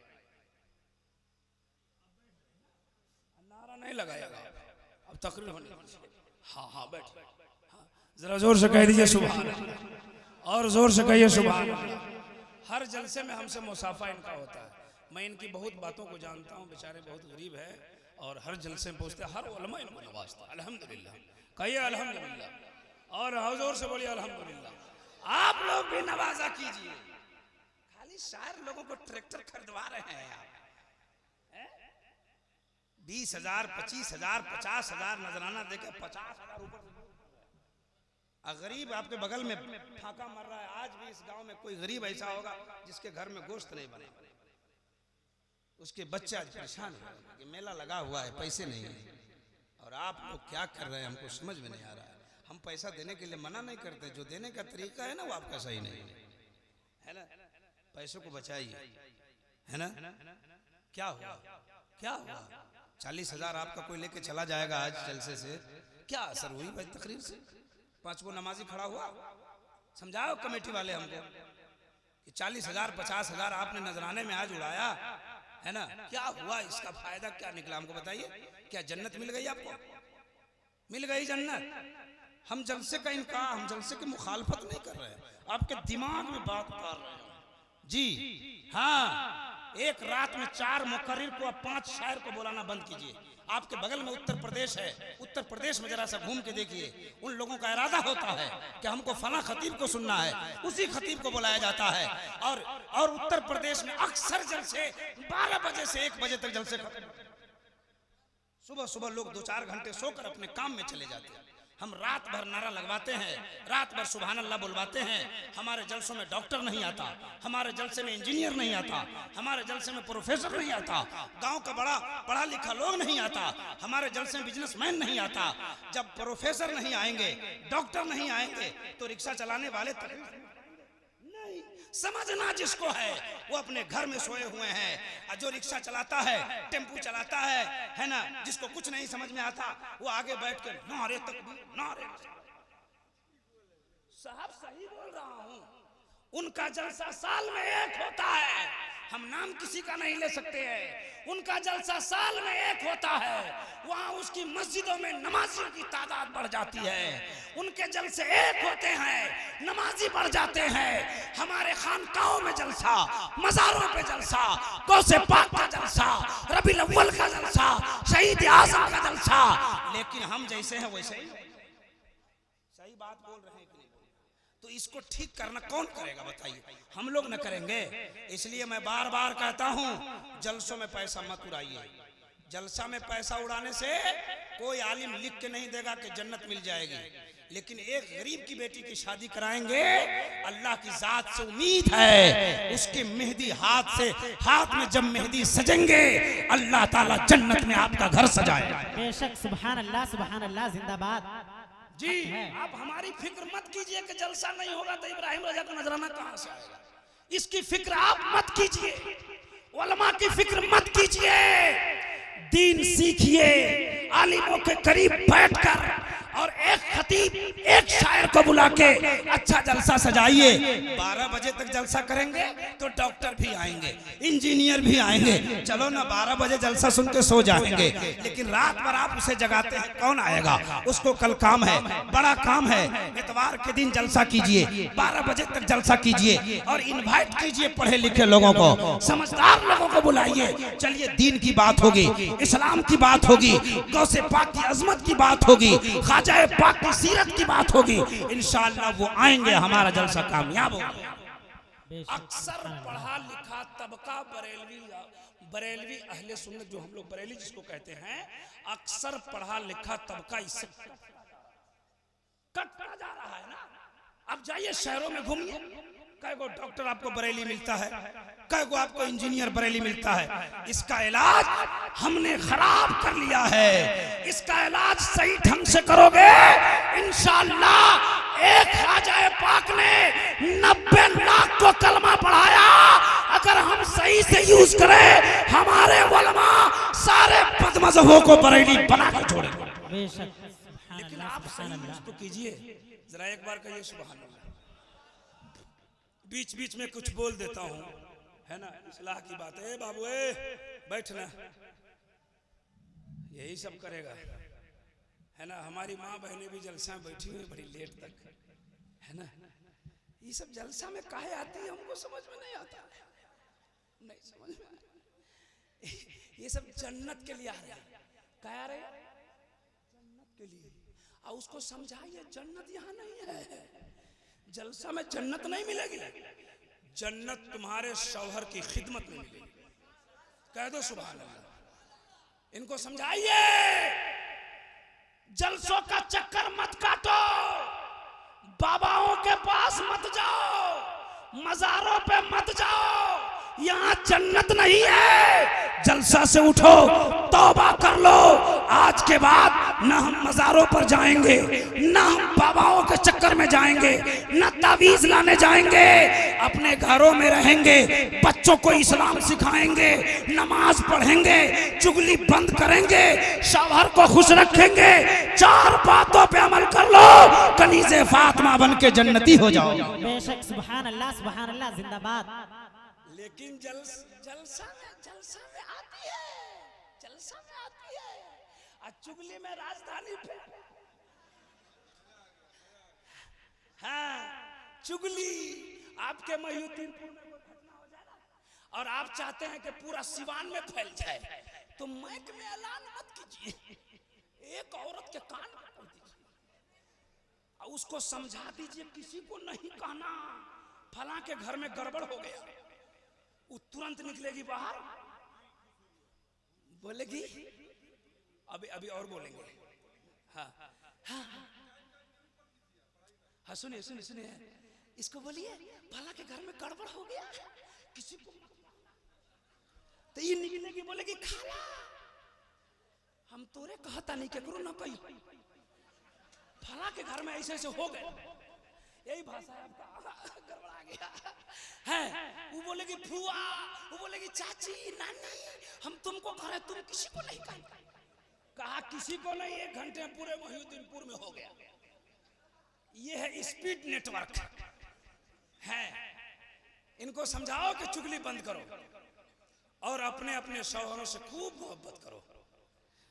नारा नहीं लगाएगा, अब तकरीर होने दीजिए। हाँ हाँ बैठ, हाँ, जरा जोर से कह दीजिए सुभान अल्लाह, और जोर से कहिए सुभान अल्लाह। हर जलसे में हमसे मुसाफा इनका होता है। मैं इनकी बहुत बातों को जानता हूँ, बेचारे बहुत गरीब है, और हर जलसे में पहुँचते, हर उलमा इनको नवाजता। अल्हम्दुलिल्लाह, कहिए अल्हम्दुलिल्लाह, और जोर से बोलिए अल्हम्दुलिल्लाह। आप लोग भी नवाजा कीजिए। खाली शायर लोगों को ट्रैक्टर खरीदवा रहे हैं आप, 20,000, 25,000, 50,000 नजराना देके 50,000 ऊपर। गरीब आपके बगल में फाका मर रहा है। आज भी इस गांव में कोई गरीब ऐसा होगा जिसके घर में गोश्त नहीं बने, उसके बच्चे आज परेशान है कि मेला लगा हुआ है, पैसे नहीं है। और आप लोग क्या कर रहे हैं हमको समझ में नहीं आ रहा है। हम पैसा देने के लिए मना नहीं करते, जो देने का तरीका है ना वो आपका सही नहीं है ना। पैसों को बचाइए, है ना। क्या हुआ, क्या हुआ? 40,000 आपका कोई लेके चला जाएगा आज जलसे से, क्या असर हुई भाई तकरीर से? 5 गो नमाजी खड़ा हुआ, समझाओ कमेटी वाले हमको कि 40,000, 50,000 आपने नजराने में आज उड़ाया, है ना। क्या हुआ, इसका फायदा क्या निकला हमको बताइए। क्या जन्नत मिल गई आपको? मिल गई जन्नत? हम जलसे का इनकार, हम जलसे की मुखालफत नहीं कर रहे हैं, आपके दिमाग में बात कर रहे हैं जी। हाँ, एक रात में 4 मुकर्रिर को, 5 शायर को बुलाना बंद कीजिए। आपके बगल में उत्तर प्रदेश है, उत्तर प्रदेश में जरा सा घूम के देखिए। उन लोगों का इरादा होता है कि हमको फला खतीब को सुनना है, उसी खतीब को बुलाया जाता है। और उत्तर प्रदेश में अक्सर जलसे 12 बजे से 1 बजे तक जलसे खत्म। सुबह सुबह लोग 2-4 घंटे सोकर अपने काम में चले जाते हैं। हम रात भर नारा लगवाते हैं, रात भर सुभान अल्लाह बुलवाते हैं। हमारे जलसों में डॉक्टर नहीं आता, हमारे जलसे में इंजीनियर नहीं आता, हमारे जलसे में प्रोफेसर नहीं आता, गांव का बड़ा पढ़ा लिखा लोग नहीं आता, हमारे जलसे में बिजनेसमैन नहीं आता। जब प्रोफेसर नहीं आएंगे, डॉक्टर नहीं आएंगे, तो रिक्शा चलाने वाले नहीं। समझना जिसको है वो अपने घर में सोए हुए हैं, और जो रिक्शा चलाता है, टेम्पू चलाता है ना, जिसको कुछ नहीं समझ में आता, वो आगे बैठ के नारे तकबीर, नारे। साहब सही बोल रहा हूँ, उनका जलसा साल में 1 होता है। हम नाम किसी का नहीं ले सकते हैं, उनका जलसा साल में 1 होता है। वहाँ उसकी मस्जिदों में नमाजियों की तादाद बढ़ जाती है। उनके जलसे 1 होते हैं, नमाजी बढ़ जाते हैं। हमारे खानकाहों में जलसा, मज़ारों पे जलसा, गौसे पाक का जलसा, रबीउल अव्वल का जलसा, शहीद आज़म का जलसा। लेकिन हम जैसे हैं वैसे ही। सही बात बोल रहे हैं कि नहीं? तो इसको ठीक करना कौन करेगा बताइए? हम लोग न करेंगे। इसलिए मैं बार बार कहता हूं, जलसों में पैसा मत उड़ाइए। जलसा में पैसा उड़ाने से कोई आलिम लिख के नहीं देगा कि जन्नत मिल जाएगी, लेकिन एक गरीब की बेटी की शादी कराएंगे, अल्लाह की जात से उम्मीद है उसके मेहंदी हाथ में जब मेहंदी सजेंगे, अल्लाह ताला जन्नत में आपका घर सजाएगा। बेशक, सुभान अल्लाह, जिंदाबाद जी। आप हमारी फिक्र मत कीजिए कि जलसा नहीं होगा तो इब्राहिम रजा का नजराना कहां से आएगा। इसकी फिक्र आप मत कीजिए, उलमा की फिक्र मत कीजिए। दीन सीखिए, आलिमों के करीब बैठकर, और एक खतीब, एक शायर को बुला के अच्छा जलसा सजाइए। 12 बजे तक जलसा करेंगे तो डॉक्टर भी आएंगे, इंजीनियर भी आएंगे। चलो ना, 12 बजे जलसा सुन के सो जाएंगे, लेकिन रात भर आप उसे जगाते हैं, कौन आएगा? उसको कल काम है, बड़ा काम है। इतवार के दिन जलसा कीजिए, 12 बजे तक जलसा कीजिए, और इन्वाइट कीजिए पढ़े लिखे लोगों को, समझदार लोगों को बुलाइए। चलिए दीन की बात होगी, इस्लाम की बात होगी, गौसे पाक की अजमत की बात होगी, ख्वाजा पाक की सीरत की बात होगी। इंशाअल्लाह वो आएंगे, हमारा जलसा कामयाब होगा। अक्सर पढ़ा लिखा तबका बरेलवी अहले सुन्नत, जो हम लोग बरेली जिसको कहते हैं, अक्सर पढ़ा लिखा तबका इससे कटता जा रहा है ना। अब जाइए शहरों में घूमिए, कई को डॉक्टर आपको बरेली मिलता है, कई को आपको इंजीनियर बरेली मिलता है। इसका इलाज हमने खराब कर लिया है। इसका इलाज सही ढंग से करोगे इंशाअल्लाह। एक ख्वाजा पाक ने 90 लाख को कलमा पढ़ाया। अगर हम सही से यूज करें, हमारे उलमा सारे बदमज़हबों को बरेली बना कर छोड़ेंगे। लेकिन आप सही यूज तो कीजिए। जरा एक बार कहिए सुभान अल्लाह। बीच बीच में कुछ बोल देता हूँ, है ना, इस्लाह की बात है। बाबू बैठना, यही सब करेगा, है ना। हमारी माँ बहनें भी जलसा में बैठी हुई बड़ी लेट तक, है ना। ये सब जलसा में काहे आती है, हमको समझ में नहीं आता, नहीं समझ में आता। ये सब जन्नत के लिए आ रहे हैं, क्या आ रहे हैं? जन्नत के लिए। और उसको समझाइए जन्नत यहाँ नहीं है। जलसा में जन्नत नहीं मिलेगी, जन्नत तुम्हारे शौहर की खिदमत में मिलेगी। कह दो सुभान अल्लाह। इनको समझाइए जलसों का चक्कर मत काटो, बाबाओं के पास मत जाओ, मज़ारों पे मत जाओ, यहाँ जन्नत नहीं है। जलसा से उठो, तौबा कर लो। आज के बाद न हम मज़ारों पर जाएंगे, न हम बाबाओं के चक्कर में जाएंगे, न तावीज़ लाने जाएंगे। अपने घरों में रहेंगे, बच्चों को इस्लाम सिखाएंगे, नमाज पढ़ेंगे, चुगली बंद करेंगे, शौहर को खुश रखेंगे। 4 बातों पे अमल कर लो, कनीज़े फातिमा बन के जन्नती हो जाओ। बेशक सुभान अल्लाह जिंदाबाद। लेकिन जलसा में आती है, जलसा में आती है, और चुगली में राजधानी पे। हाँ, चुगली आपके महीउद्दीनपुर में घटना हो जाए ना, और आप चाहते हैं कि पूरा सिवान में फैल जाए, तो माइक में ऐलान मत कीजिए, एक औरत के कान पकड़ दीजिए और उसको समझा दीजिए किसी को नहीं कहना फला के घर में गड़बड़ हो गया। वो तुरंत निकलेगी बाहर, बोलेगी अभी और बोलेंगे। हाँ हाँ हाँ, सुनिए, इसको बोलिए फला के घर में गड़बड़ हो गया, किसी को। तो ये निकलेगी, बोलेगी खाला हम तोरे कहता नहीं, करो ना कही, फला के घर में ऐसे हो गए। यही भाषा है आपका, गड़बड़ा गया है। वो बोलेगी फुआ, वो बोलेगी चाची, नानी, हम तुमको कह रहे, तुम किसी को नहीं कहा किसी को नहीं। 1 घंटे में पूरे महीउद्दीनपुर में हो गया। ये है स्पीड नेटवर्क है। इनको समझाओ कि चुगली बंद करो और अपने अपने शौहरों से खूब मोहब्बत करो।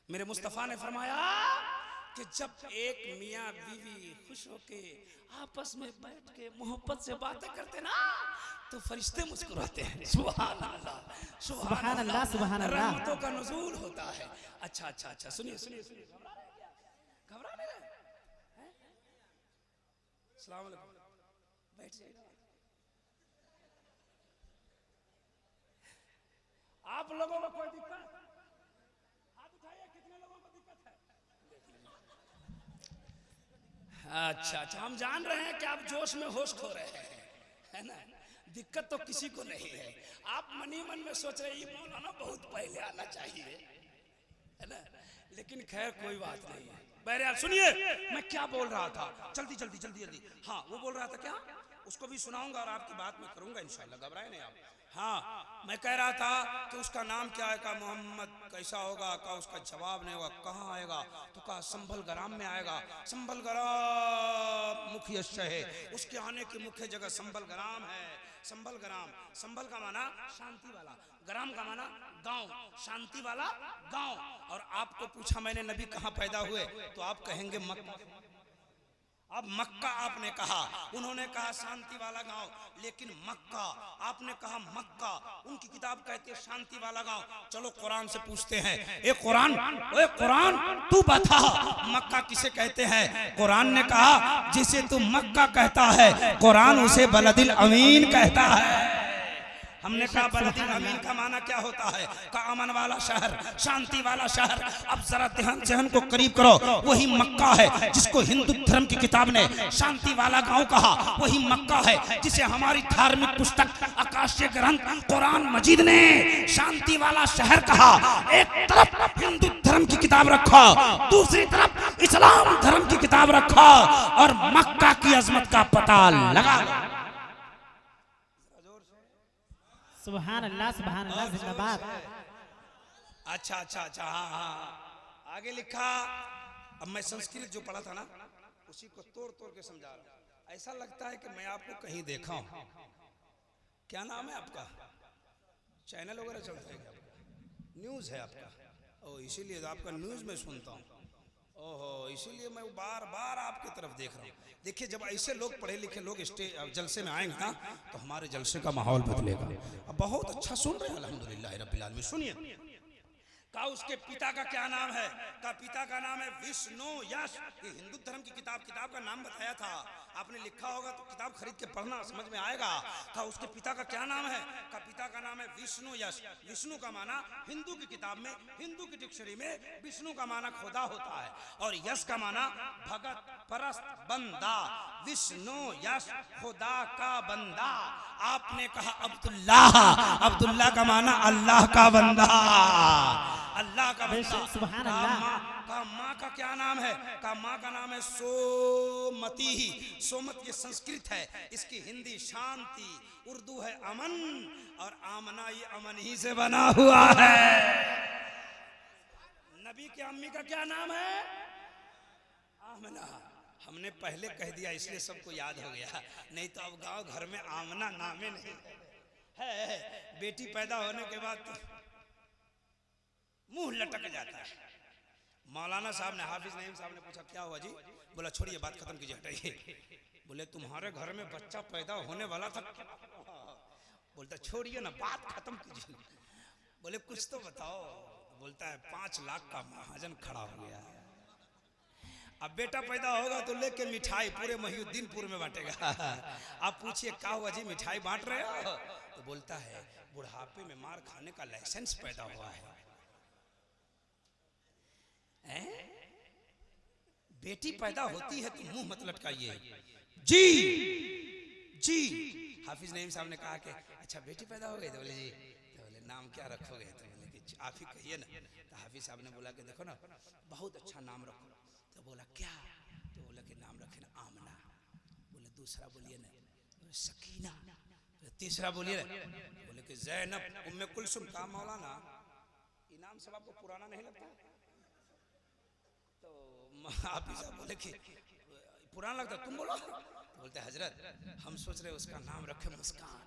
मेरे मुस्तफा ने फरमाया कि जब एक मियाँ बीवी खुश होके आपस में बैठ के मोहब्बत से बातें करते ना, तो फरिश्ते मुस्कुराते हैं। सुभान अल्लाह, सुभान अल्लाह, सुभान अल्लाह, रहमतों का नुज़ूल होता है। अच्छा, सुनिए, घबरा नहीं रहे? अस्सलाम वालेकुम, बैठ जाइए। आप लोगों को कोई दिक्कत? हाथ उठाइए, कितने लोगों को दिक्कत है? अच्छा, हम जान रहे हैं कि आप जोश में होश खो रहे हैं, है ना। दिक्कत तो किसी को नहीं है। आप मनी मन में सोच रहे हैं मौलाना बहुत पहले आना चाहिए, है ना। लेकिन खैर कोई बात नहीं है। बहरहाल सुनिए, मैं क्या बोल रहा था, जल्दी। हाँ, वो बोल रहा था क्या, उसको भी सुनाऊंगा और आपकी बात में करूंगा इंशाल्लाह, घबराए नहीं आप। हाँ, मैं कह रहा था कि उसका नाम क्या है, का मोहम्मद कैसा होगा, का उसका जवाब नहीं होगा, कहाँ आएगा, तो कहा संभल ग्राम में आएगा। संभल ग्राम मुख्य शहर है, उसके आने की मुख्य जगह संभल ग्राम है। संभल ग्राम, संभल का माना शांति वाला, ग्राम का माना गांव, शांति वाला गांव। और आपको पूछा मैंने नबी कहाँ पैदा हुए, तो आप कहेंगे मक्का। अब मक्का आपने कहा, उन्होंने कहा शांति वाला गांव, लेकिन मक्का आपने कहा मक्का, उनकी किताब कहती है शांति वाला गांव। चलो कुरान से पूछते हैं, ए कुरान तू बता मक्का किसे कहते हैं? कुरान ने कहा जिसे तू मक्का कहता है कुरान उसे बलदिल अमीन कहता है। हमने कहा बलदिल अमीन का माना क्या होता है? का अमन वाला शहर, शांति वाला शहर। अब जरा ध्यान जहन को करीब करो, वही मक्का है जिसको हिंदू धर्म की किताब ने शांति वाला गांव कहा, वही मक्का है जिसे हमारी धार्मिक पुस्तक आकाशीय ग्रंथ कुरान मजीद ने शांति वाला शहर कहा। एक तरफ हिंदू धर्म की किताब रखा, दूसरी तरफ इस्लाम धर्म की किताब रखा, और मक्का की अजमत का पता लगा। सुभान अल्लाह जिंदाबाद। अच्छा, हाँ। आगे लिखा, अब मैं संस्कृत जो पढ़ा था ना उसी को तोड़ के समझा रहा हूं। ऐसा लगता है कि मैं आपको कहीं देखा हूं। क्या नाम है आपका? चैनल वगैरह चलता है क्या? न्यूज़ है आपका? ओ इसीलिए आपका न्यूज़ में सुनता हूँ। ओहो, इसीलिए मैं बार बार आपकी तरफ देख रहा हूँ। देखिए जब ऐसे लोग पढ़े लिखे लोग जलसे में आएंगे ना तो हमारे जलसे का माहौल बदलेगा। अब बहुत अच्छा सुन रहे हैं अल्हम्दुलिल्लाह रब्बिल आलमीन। सुनिए, का उसके पिता का क्या नाम है? का पिता का नाम है विष्णु यश। ये हिंदू धर्म की किताब का नाम बताया था, आपने लिखा होगा तो किताब खरीद के पढ़ना, समझ में आएगा। का उसके पिता का क्या नाम है? का पिता का नाम है विष्णु यश। विष्णु का माना हिंदू की किताब में, हिंदू की डिक्शनरी में विष्णु का माना खुदा होता है, और यश का माना भगत परस्त बंदा। विष्णु यश खुदा का बंदा। आपने कहा अब्दुल्लाह का माना अल्लाह का बंदा, अल्लाह का बंदा। सुभान अल्लाह। का माँ का क्या नाम है? का माँ का नाम है सोमती। सोमत ये संस्कृत है, इसकी हिंदी शांति, उर्दू है अमन, और आमना ये अमन ही से बना हुआ है। नबी की अम्मी का क्या नाम है? आमना। हमने पहले कह दिया इसलिए सबको याद हो गया, नहीं तो अब गांव घर में आमना नामे नहीं है। बेटी पैदा होने के बाद तो मुंह लटक जाता है। मौलाना साहब ने, हाफिज नईम साहब ने पूछा क्या हुआ जी? बोला छोड़िए बात खत्म कीजिए, हटाइए। बोले तुम्हारे घर में बच्चा पैदा होने वाला था? बोलता छोड़िए ना, बात खत्म कीजिए। बोले कुछ तो बताओ। बोलता है 5 लाख का महाजन खड़ा हो गया है, अब बेटा पैदा होगा तो लेके मिठाई पूरे महिउद्दीनपुर में बांटेगा। आप पूछिए क्या हुआ जी, मिठाई बांट रहे हो? तो बोलता है बुढ़ापे में मार खाने का लाइसेंस पैदा हुआ है। बेटी पैदा होती है तो मुंह मत लटकाइए। जी हाफिज नईम साहब ने कहा कि अच्छा बेटी पैदा हो गई? तो बोले जी। तो बोले नाम क्या रखोगे? तो बोले कि आप ही कहिए ना। तो हाफिज साहब ने बोला कि देखो ना बहुत अच्छा नाम रखो। तो बोला क्या? तो बोला कि नाम रखे ना आमना। बोले दूसरा बोलिए ना? बोले सकीना। तीसरा बोलिए ना? बोले कि ज़ैनब उम्मे कुलसुम। का मौलाना इनाम सब आपको पुराना नहीं लगता? तो आप ही साहब बोले कि पुराना लगता, तुम बोलो। बोलते हजरत हम सोच रहे उसका नाम रखे मुस्कान,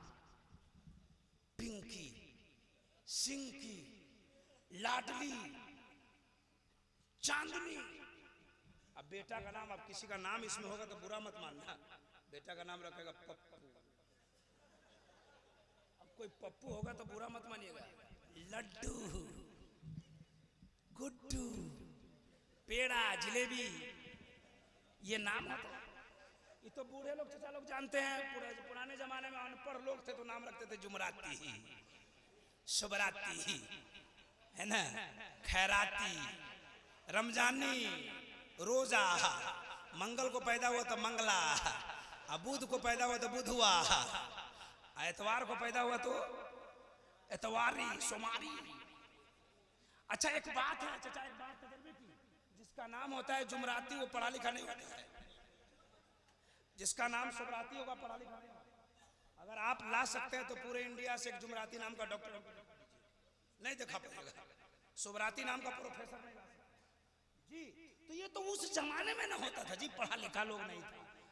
पिंकी, सिंकी, लाडली, चांदनी। अब बेटा का नाम, अब किसी का नाम इसमें होगा तो बुरा मत मानना, बेटा का नाम रखेगा पप्पू। अब कोई पप्पू होगा तो बुरा मत मानिएगा। लड्डू, गुड्डू, पेड़ा, जिलेबी, ये नाम होता है। ये तो बूढ़े लोग चाचा लोग जानते हैं। पुराने जमाने में अनपढ़ लोग थे तो नाम रखते थे जुमराती, शुभराती, है ना, खैराती, रमजानी, रोजा। मंगल को पैदा हुआ तो मंगला, बुध को पैदा हुआ तो बुधवा, एतवार को पैदा हुआ तो एतवारी, सोमारी। अच्छा एक बात है चाचा, एक बात तजर्बे की, जिसका नाम होता है जुमराती वो पढ़ा लिखा नहीं होता है, जिसका नाम शुभराती होगा पढ़ा लिखा नहीं होगा। अगर आप ला सकते हैं तो पूरे इंडिया से एक जुमराती नाम का डॉक्टर नहीं देखा पाएगा, शुभराती नाम का प्रोफेसर नहीं ला सकता जी। तो ये तो उस जमाने में ना होता था जी, पढ़ा लिखा लोग नहीं था,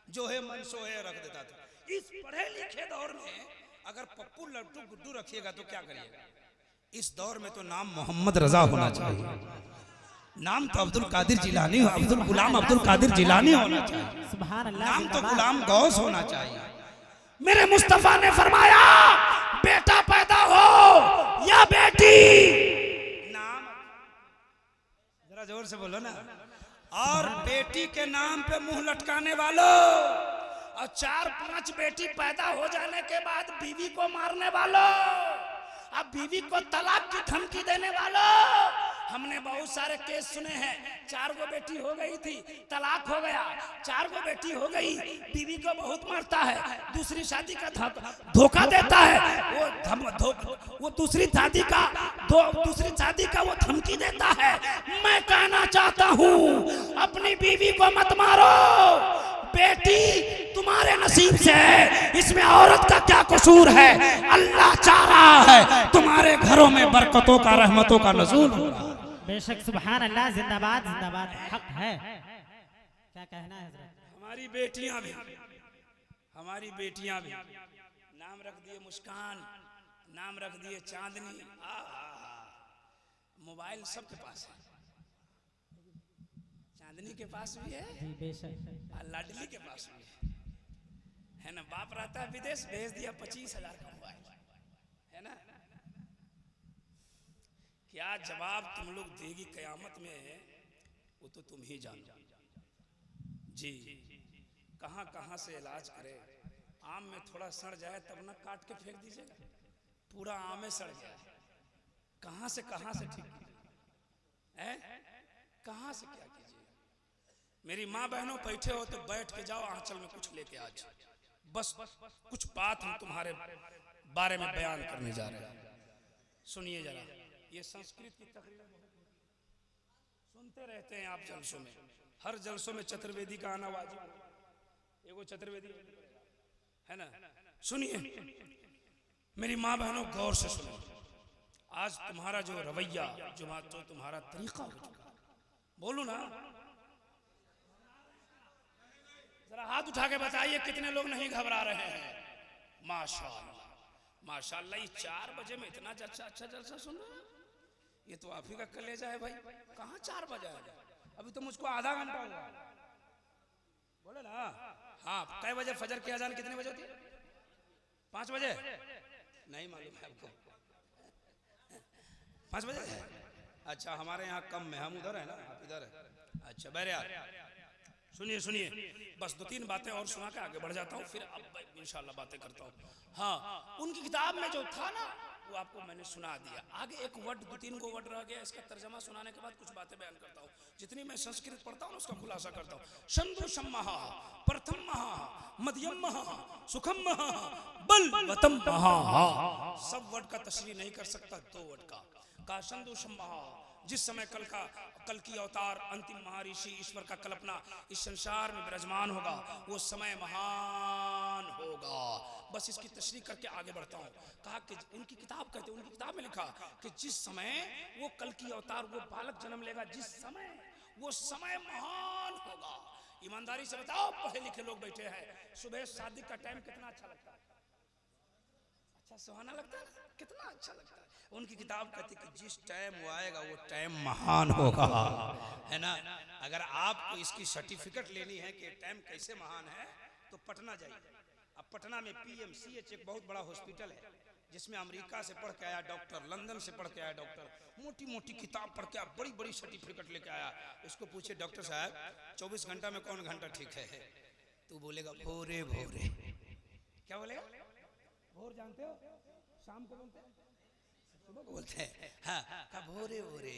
जो है मन सो है रख देता था। इस पढ़े लिखे दौर में अगर पप्पू लड्डू गुड्डू रखिएगा तो क्या करिएगा? इस दौर में तो नाम मोहम्मद रजा होना चाहिए। नाम तो अब्दुल कादिर जिलानी हो, अब्दुल गुलाम अब्दुल कादिर जिलानी होना चाहिए, सुभान अल्लाह, नाम तो जिंदाबाद। गुलाम गौस होना चाहिए। मेरे मुस्तफा ने फरमाया बेटा पैदा हो या बेटी, नाम जरा जोर से बोलो ना, और बेटी के नाम पे मुंह लटकाने वालों, और 4-5 बेटी पैदा हो जाने के बाद बीवी को मारने वालों, अब बीवी को तलाक की धमकी देने वालों, हमने बहुत सारे केस सुने हैं। 4 गो बेटी हो गई थी, तलाक हो गया, 4 गो बेटी हो गई, बीवी को बहुत मारता है, दूसरी शादी का धोखा देता है, वो दूसरी शादी का वो धमकी देता है। मैं कहना चाहता हूँ अपनी बीवी को मत मारो, बेटी तुम्हारे नसीब से है, इसमें औरत का क्या कसूर है। अल्लाह चाह रहा है तुम्हारे घरों में बरकतों का, रहमतों का नज़ूल हो रहा है। बेशक, सुभान अल्लाह, जिंदाबाद जिंदाबाद, हक है। क्या कहना है हजरत? हमारी बेटियां भी नाम रख दिए मुस्कान, नाम रख दिए चांदनी। मोबाइल सबके पास है, चांदनी के पास भी है, जी बेशक, और लाडली के पास भी है ना। बाप रहता है विदेश, भेज दिया 25,000 का मोबाइल, है ना। क्या जवाब तुम लोग देगी कयामत में, वो तो तुम ही जानो जी। कहां कहां से इलाज करे, आम में थोड़ा सड़ जाए तब ना काट के फेंक दीजिएगा, पूरा आम में सड़ गया, कहां से ठीक है, कहां से क्या कीजिए। मेरी माँ बहनों बैठे हो तो बैठ के जाओ, आंचल में कुछ लेके आ जाओ, बस कुछ बात हम तुम्हारे बारे में बयान करने जा रहे हैं, सुनिए जरा। ये संस्कृत की तकरीरें सुनते रहते हैं आप जलसों में, हर जलसों में चतुर्वेदी का आना वाजिब, एगो चतुर्वेदी है ना। सुनिए मेरी माँ बहनों, गौर से सुनो। आज तुम्हारा जो रवैया, जो तुम्हारा तरीका हो चुका, बोलू ना, जरा हाथ उठा के बताइए कितने लोग नहीं घबरा रहे हैं। माशाअल्लाह माशाअल्लाह, ये 4 बजे में इतना अच्छा जलसा सुन रहे हैं, ये तो आप ही का कलेजा है भाई। कहाँ 4 बजे है, अभी तो मुझको आधा घंटा हुआ, बोले ना। हाँ, कै बजे फजर की अजान कितने बजे होती है? 5 बजे? नहीं मालूम है आपको? 5 बजे? अच्छा, हमारे यहाँ कम में, हम उधर है ना, आप इधर है। अच्छा बहरहाल सुनिए, बस 2-3 बातें और सुना के आगे बढ़ जाता हूँ, फिर अब इंशाल्लाह बातें करता हूँ। हाँ, उनकी किताब में जो था ना, वो आपको मैंने सुना दिया। आगे एक वर्ड, 2-3 गो वर्ड रह गया, इसका तर्जमा सुनाने के बाद कुछ बातें बयान करता हूँ। जितनी मैं संस्कृत पढ़ता हूँ उसका खुलासा करता हूँ। शंदुषम महा, प्रथम महा, मध्यम महा, सुखम महा, बलवतम महा। सब वर्ड का तशरीह नहीं कर सकता, 2 वर्ड का शंदुषम महा, जिस समय कल की अवतार अंतिम महर्षि ईश्वर का कल्पना इस संसार में विराजमान होगा, वो समय महान होगा। बस इसकी तशरीह करके आगे बढ़ता हूँ। कहा कि उनकी किताब कहते, उनकी किताब में लिखा कि जिस समय वो कल की अवतार, वो बालक जन्म लेगा, जिस समय, वो समय महान होगा। ईमानदारी से बताओ, पढ़े लिखे लोग बैठे हैं, सुबह शादी का टाइम कितना अच्छा लगता है, अच्छा सुहाना लगता है, कितना अच्छा लगता है। उनकी किताब कहती कि जिस टाइम वो आएगा वो टाइम महान होगा, है ना। अगर आपको इसकी सर्टिफिकेट लेनी है कि टाइम कैसे महान है, तो पटना जाइए। अब पटना में PMCH एक बहुत बड़ा हॉस्पिटल है, जिसमें अमेरिका से पढ़ के आया डॉक्टर, लंदन से पढ़ के आया डॉक्टर, मोटी मोटी किताब पढ़ के आया, बड़ी बड़ी सर्टिफिकेट लेके आया। इसको पूछे डॉक्टर साहब 24 घंटा में कौन घंटा ठीक है? तो बोलेगा भोरे भोरे। क्या बोलेगा? भोर जानते हो, शाम को बोलते हैं, सुबह को बोलते हैं। हाँ, भोरे भोरे।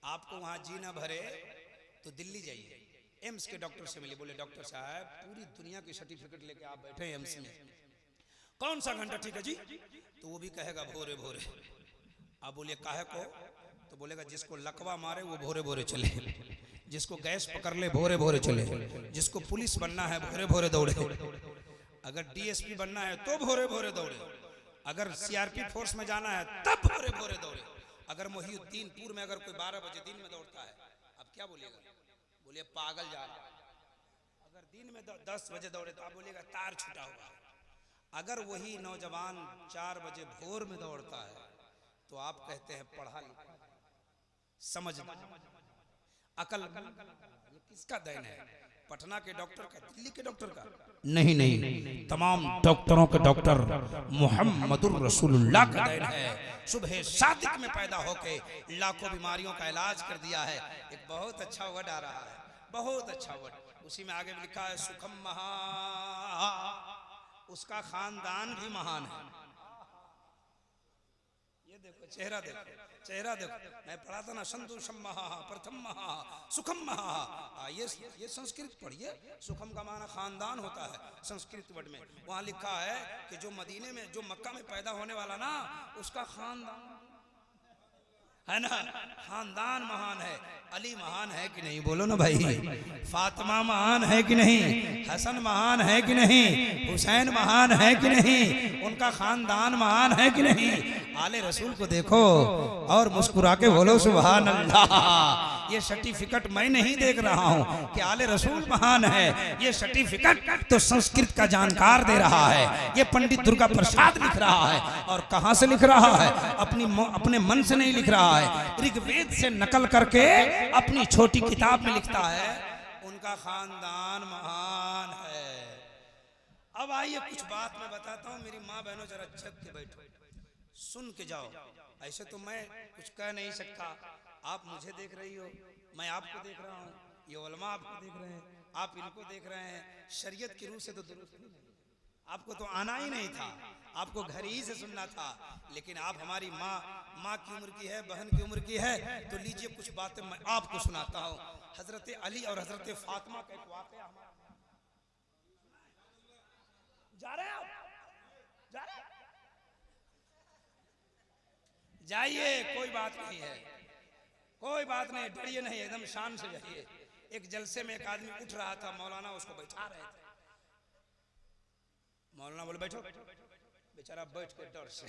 आपको वहाँ जी ना भरे तो दिल्ली जाइए, एम्स के डॉक्टर से मिले। बोले डॉक्टर साहब पूरी दुनिया की सर्टिफिकेट लेके आप बैठे हैं एम्स में, कौन सा घंटा ठीक है जी? तो वो भी कहेगा भोरे भोरे। आप बोलिए काहे को? तो बोलेगा जिसको लकवा मारे वो भोरे भोरे चले, जिसको गैस पकड़ ले भोरे भोरे चले, जिसको पुलिस बनना है भोरे भोरे दौड़े, अगर DSP बनना है तो भोरे भोरे दौड़े, अगर CRP फोर्स में जाना है तब भोरे भोरे दौड़े। अगर मोहिउद्दीनपुर में अगर कोई 12 बजे दिन में दौड़ता है, अब क्या बोलिएगा? बोलिए पागल जा रहा है। अगर दिन में 10 बजे दौड़े तो आप बोलिएगा तार छूटा हुआ। अगर वही नौजवान 4 बजे भोर में दौड़ता है तो आप कहते हैं पढ़ा लिखा, समझ। अकल ये किसका देन है? पटना के डॉक्टर का, दिल्ली के डॉक्टर का? नहीं नहीं, तमाम डॉक्टरों के डॉक्टर मुहम्मदुर रसूलुल्लाह का देन है। सुबह सादिक में पैदा होके लाखों बीमारियों का इलाज कर दिया है। एक बहुत अच्छा वर्ड आ रहा है, बहुत अच्छा वर्ड। उसी में आगे लिखा है सुखम महा, उसका खानदान भी महान है। ये देखो चेहरा, देखो चेहरा देखो। मैं पढ़ा था ना, संतोषम महा, प्रथम महा, सुखम महा। ये संस्कृत पढ़िए। सुखम का माना खानदान होता है संस्कृत वर्ड में। वहां लिखा है कि जो मदीने में, जो मक्का में पैदा होने वाला ना, उसका खानदान है ना, खानदान महान है। अली महान है कि नहीं? बोलो ना भाई। फातिमा महान है कि नहीं? हसन महान है कि नहीं? हुसैन महान है कि नहीं? उनका खानदान महान है कि नहीं? आले रसूल को देखो और मुस्कुरा के बोलो सुभान अल्लाह। ये सर्टिफिकेट मैं नहीं देख रहा हूँ कि आले रसूल महान है। ये सर्टिफिकेट तो संस्कृत का जानकार दे रहा है। ये पंडित दुर्गा प्रसाद लिख रहा है। और कहाँ से लिख रहा है? अपने मन से नहीं लिख रहा है, ऋग्वेद से नकल करके अपनी छोटी किताब में लिखता है। उनका खानदान महान है। अब आइए कुछ बात मैं बताता हूँ। मेरी माँ बहनों जरा जग के बैठो, सुन के जाओ। ऐसे तो मैं कुछ कह नहीं सकता। आप मुझे देख रही हो, मैं आपको देख रहा हूँ, ये उलमा आपको देख रहे हैं, आप इनको देख रहे हैं। शरीयत की रूह से तो दुरुस्त नहीं, आपको तो आना ही नहीं था, आपको घर ही से सुनना था। लेकिन आप हमारी माँ की उम्र की है, बहन की उम्र की है, तो लीजिए कुछ बातें मैं आपको सुनाता हूँ। हजरत अली और हजरत फातिमा का एक वाकया। जा रहे हैं आप? जा रहे हैं? जाइए, कोई बात नहीं है, कोई बात नहीं, डरिए नहीं, एकदम शान से जाइए। एक जलसे में एक आदमी उठ रहा था, मौलाना उसको बैठा रहे थे। मौलाना बोले बैठो, बेचारा बैठ के डर से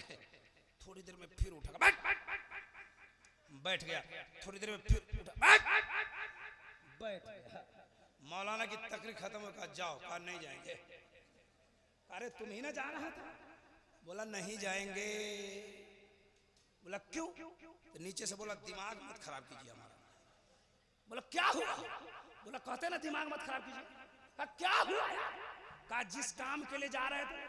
थोड़ी देर में फिर उठा, बैठ गया। थोड़ी देर में फिर उठा, बैठ गया। मौलाना की तकरीर खत्म हो, कहा जाओ। कहा नहीं जाएंगे। अरे तुम ही ना जा रहा था? बोला नहीं जाएंगे। बोला क्यों? तो नीचे से बोला दिमाग मत खराब कीजिए हमारा। बोला क्या हुआ? बोला कहते ना दिमाग मत खराब कीजिए। कहा क्या हुआ? कहा जिस काम के लिए जा रहे थे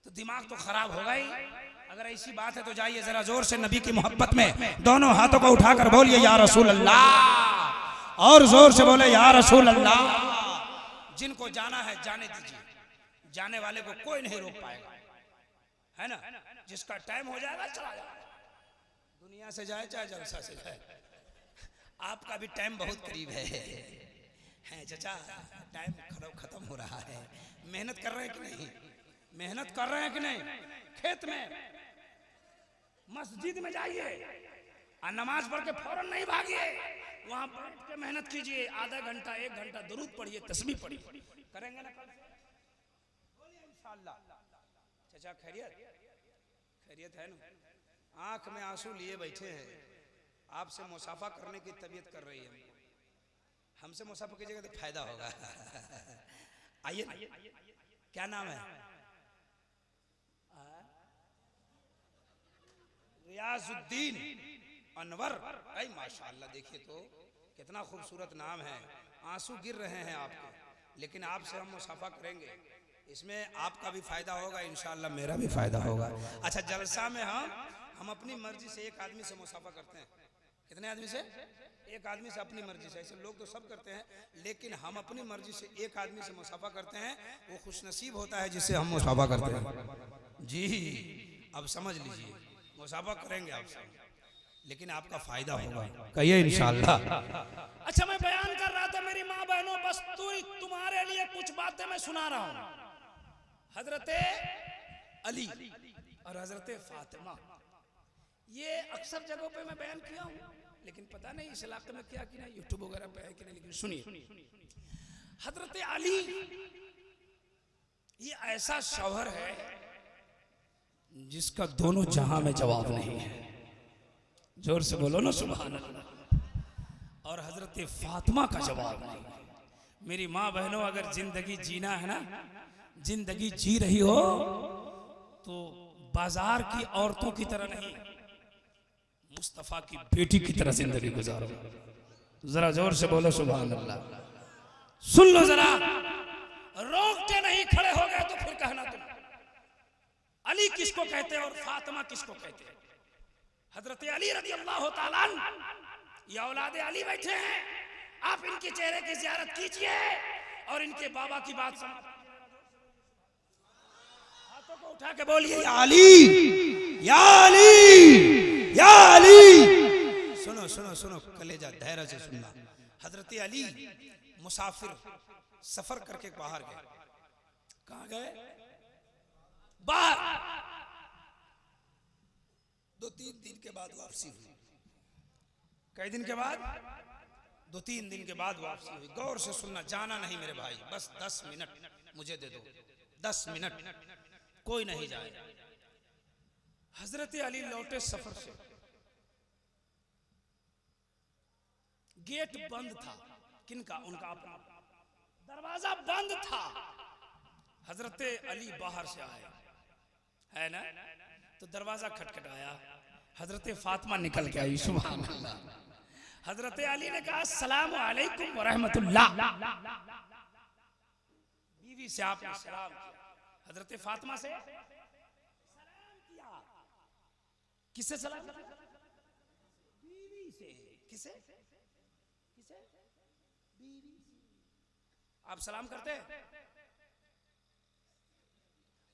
तो दिमाग तो खराब होगा ही। अगर ऐसी बात है तो जाइए जरा जोर से नबी की मोहब्बत में दोनों हाथों को उठाकर बोलिए या रसूल अल्लाह, और जोर से बोले या रसूल अल्लाह। जिनको जाना है जाने दीजिए, जाने वाले को कोई नहीं रोक पाएगा, है ना। जिसका टाइम हो जाएगा चला जाएगा, दुनिया से जाए चाहे जलसा से जाए। आपका भी टाइम बहुत करीब है चाचा, टाइम खत्म हो रहा है। मेहनत कर रहे हैं कि नहीं? मेहनत कर रहे हैं कि नहीं? खेत में, मस्जिद में जाइए और नमाज पढ़ के फौरन नहीं भागिए, वहां बैठ के मेहनत कीजिए। आधा घंटा 1 घंटा दुरूद पढ़िए, तस्बीह पढ़िए। करेंगे ना कल से? बोलिए इंशाअल्लाह। चाचा खैरियत है ना? आंख में आंसू लिए बैठे हैं, आपसे मुसाफा करने की तबीयत कर रही है। हमसे मुसाफा कीजिएगा तो फायदा होगा। आइए, क्या नाम है? रियाजुद्दीन अनवर। अरे माशाअल्लाह, देखिए तो कितना खूबसूरत नाम है। आंसू गिर रहे हैं आपके, लेकिन आपसे हम मुसाफा करेंगे, इसमें आपका भी फायदा होगा, इंशाअल्लाह मेरा भी फायदा होगा। अच्छा, जलसा में हम अपनी मर्जी से एक आदमी से मुसाफा करते हैं। कितने आदमी से? एक आदमी से अपनी मर्जी से। ऐसे लोग तो सब करते हैं, लेकिन हम अपनी मर्जी से एक आदमी से मुसाफा करते हैं। वो खुशनसीब होता है जिससे हम मुसाफा करते हैं। जी, अब समझ लीजिए, मुसाफा करेंगे आपसे, लेकिन आपका फायदा होगा, कहिए इंशाअल्लाह। अच्छा, मैं बयान कर रहा था मेरी माँ बहनों, बस तुम्हारे लिए कुछ बातें मैं सुना रहा हूँ। हजरत अली और हजरत फातिमा, ये अक्सर जगहों पे मैं बयान किया हूँ, लेकिन पता नहीं इस इलाके में क्या कि नहीं, यूट्यूब वगैरह पे है कि नहीं, लेकिन सुनिए। हजरत अली ये ऐसा शौहर है जिसका दोनों जहां में जवाब नहीं है। जोर से बोलो ना सुभान अल्लाह। और हजरत फातिमा का जवाब नहीं। मेरी माँ बहनों, अगर जिंदगी जीना है ना, जिंदगी जी रही हो तो बाजार की औरतों की तरह नहीं, मुस्तफा की बेटी की तरह जिंदगी गुजारो। जरा जोर से बोलो सुभान अल्लाह। सुन लो जरा, रोकते नहीं, खड़े हो गए तो फिर कहना तुम अली किसको कहते हैं और फातिमा किसको कहते हैं। हजरत अली रज़ी अल्लाह तआला अन्हु या औलादे अली बैठे हैं, आप इनके चेहरे की ज़ियारत कीजिए और इनके बाबा की बात सुनो। हाथों को उठा के बोलिए या अली, या अली, या अली। सुनो सुनो सुनो, कलेजा धैर्य से सुनना। हजरत अली मुसाफिर सफर करके बाहर गए। कहां गए? बाहर। 2-3 दिन के बाद वापसी हुई। कई दिन के बाद? 2-3 दिन के बाद वापसी हुई। गौर से सुनना, जाना नहीं मेरे भाई, बस 10 मिनट मुझे दे दो, 10 मिनट, कोई नहीं जाए। हजरत अली लौटे सफर से, गेट बंद था। किनका? उनका अपना। दरवाजा बंद था। हजरत अली बाहर से आए, है ना, तो दरवाजा खटखटाया। हजरत फातिमा निकल के आई। सुभान अल्लाह। हजरत अली ने कहा अस्सलाम वालेकुम व रहमतुल्लाह। बीवी से आपने सलाम किया, हजरत फातिमा से सलाम किया। किससे सलाम किया? बीवी से। किसे? किसे? बीवी। आप सलाम करते हैं?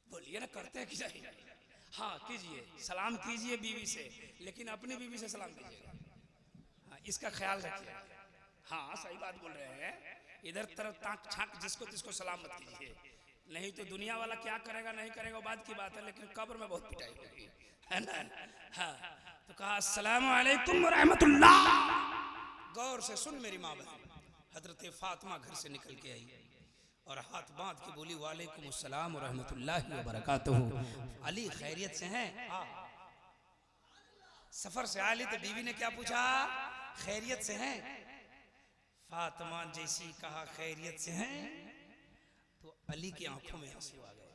बोलिए ना, करते हैं कि नहीं? हाँ कीजिए, सलाम कीजिए बीवी से, लेकिन अपनी बीवी से सलाम कीजिएगा। हाँ, इसका ख्याल रखिए। हाँ सही बात बोल रहे हैं। इधर तरफ ताक छाक जिसको तिसको सलाम मत कीजिए, नहीं तो दुनिया वाला क्या करेगा नहीं करेगा बात की बात है, लेकिन कब्र में बहुत पिटाई होगी, है ना। हाँ, तो कहा अस्सलाम वालेकुम व रहमतुल्लाह। गौर से सुन मेरी माँ बहन। हजरत फातिमा घर से निकल के आई और हाथ बांध के बोली वालेकुम अस्सलाम व रहमतुल्लाहि व बरकातुहू। अली खैरियत से हैं? सफर से आए तो बीवी ने क्या पूछा? खैरियत से हैं? फातिमा जैसी कहा खैरियत से हैं तो अली की आंखों में आंसू आ गए।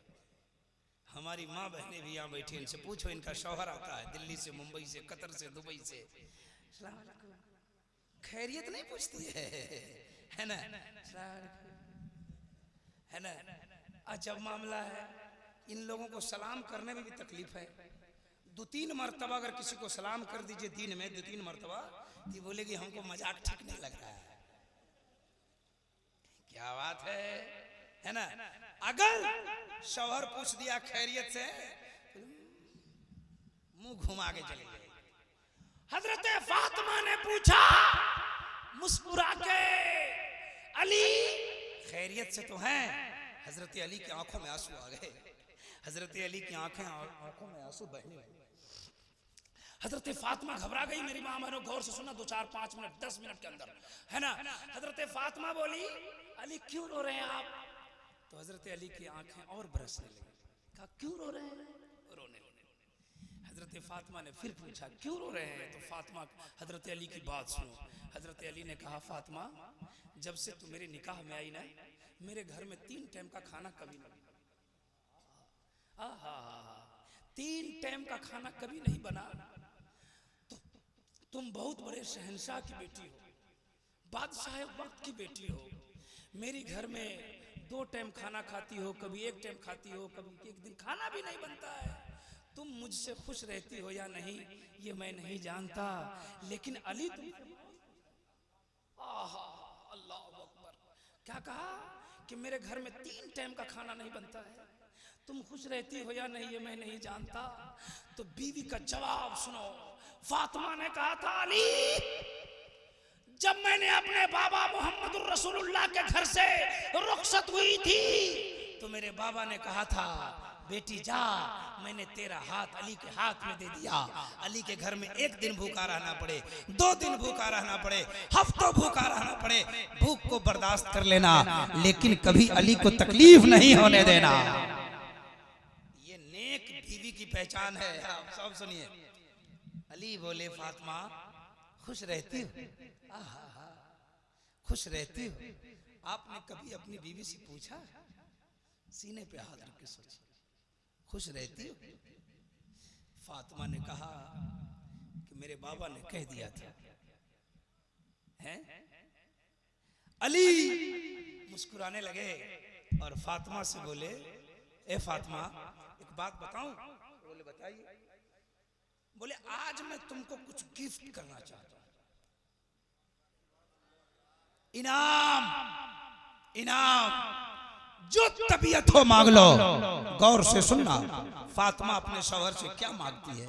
हमारी माँ बहनें भी यहाँ बैठी, इनसे पूछो, इनका शौहर आता है दिल्ली से, मुंबई से, कतर से, दुबई से, खैरियत नहीं पूछती है ना, है ना। अजब मामला है, इन लोगों को सलाम करने में भी तकलीफ है। 2-3 मरतबा अगर किसी को सलाम कर दीजिए दिन में 2-3 मरतबा, तो बोलेगी हमको मजाक ठीक नहीं लग रहा है। क्या बात है ना। अगर शौहर पूछ दिया खैरियत से, मुंह घुमा के चले गए। हजरत फातिमा ने पूछा मुस्कुरा के, अली खैरियत से तो हैं? हजरत अली की आंखों में आंसू आ गए। हजरत अली की आंखों में आंसू बहने लगे। हजरत फातिमा घबरा गई। मेरी माँ बहनों गौर से सुनना, 2-4-5 मिनट 10 मिनट के अंदर, है ना। हजरत फातिमा बोली अली क्यों रो रहे हैं आप? तो हजरत अली की आंखें और बरसने लगी। कहा क्यों रो रहे हैं? रोने लगे। हजरत फातिमा ने फिर पूछा क्यों रो रहे हैं? तो फातिमा हजरत अली की बात सुनो। हजरत अली ने कहा फातिमा, जब से तू मेरे निकाह में आई ना, मेरे घर में 3 टाइम का खाना कभी नहीं बना। 3 टाइम का खाना कभी नहीं बना। तो तुम बहुत बड़े शहंशाह की बेटी हो, बादशाह वक्त की बेटी हो। मेरी घर में 2 टाइम खाना खाती हो, कभी 1 टाइम खाती हो, कभी 1 दिन खाना भी नहीं बनता है। तुम मुझसे खुश रहती हो या नहीं ये मैं नहीं जानता, लेकिन अली तुम अल्लाह अकबर, क्या कहा कि मेरे घर में 3 टाइम का खाना नहीं बनता है, तुम खुश रहती हो या नहीं ये मैं नहीं जानता। तो बीवी का जवाब सुनो। फातिमा ने कहा था अली, जब मैंने अपने बाबा मोहम्मद रसूलुल्लाह के घर से रुखसत हुई थी तो मेरे बाबा ने कहा था बेटी जा, मैंने तेरा हाथ अली के हाथ में दे दिया। अली के घर में 1 दिन भूखा रहना पड़े, 2 दिन भूखा रहना पड़े, हफ्तों भूखा रहना पड़े, भूख को बर्दाश्त कर लेना, लेकिन कभी अली को तकलीफ नहीं होने देना। ये नेक बीवी की पहचान है। आप सब सुनिए। अली बोले फातिमा खुश रहती हो? खुश रहती हो? आपने कभी अपनी बीवी से पूछा? सीने पे हाथ रख के सोचिए, खुश रहती हो? फातिमा ने कहा कि मेरे बाबा ने कह दिया था। हैं? अली मुस्कुराने लगे और फातिमा से बोले, ए फातिमा एक बात बताऊं? बोले बताइए। बोले आज मैं तुमको कुछ गिफ्ट करना चाहता हूं, इनाम, इनाम, जो तबीयत हो मांग लो। गौर से सुनना, फातिमा अपने शौहर से क्या मांगती है?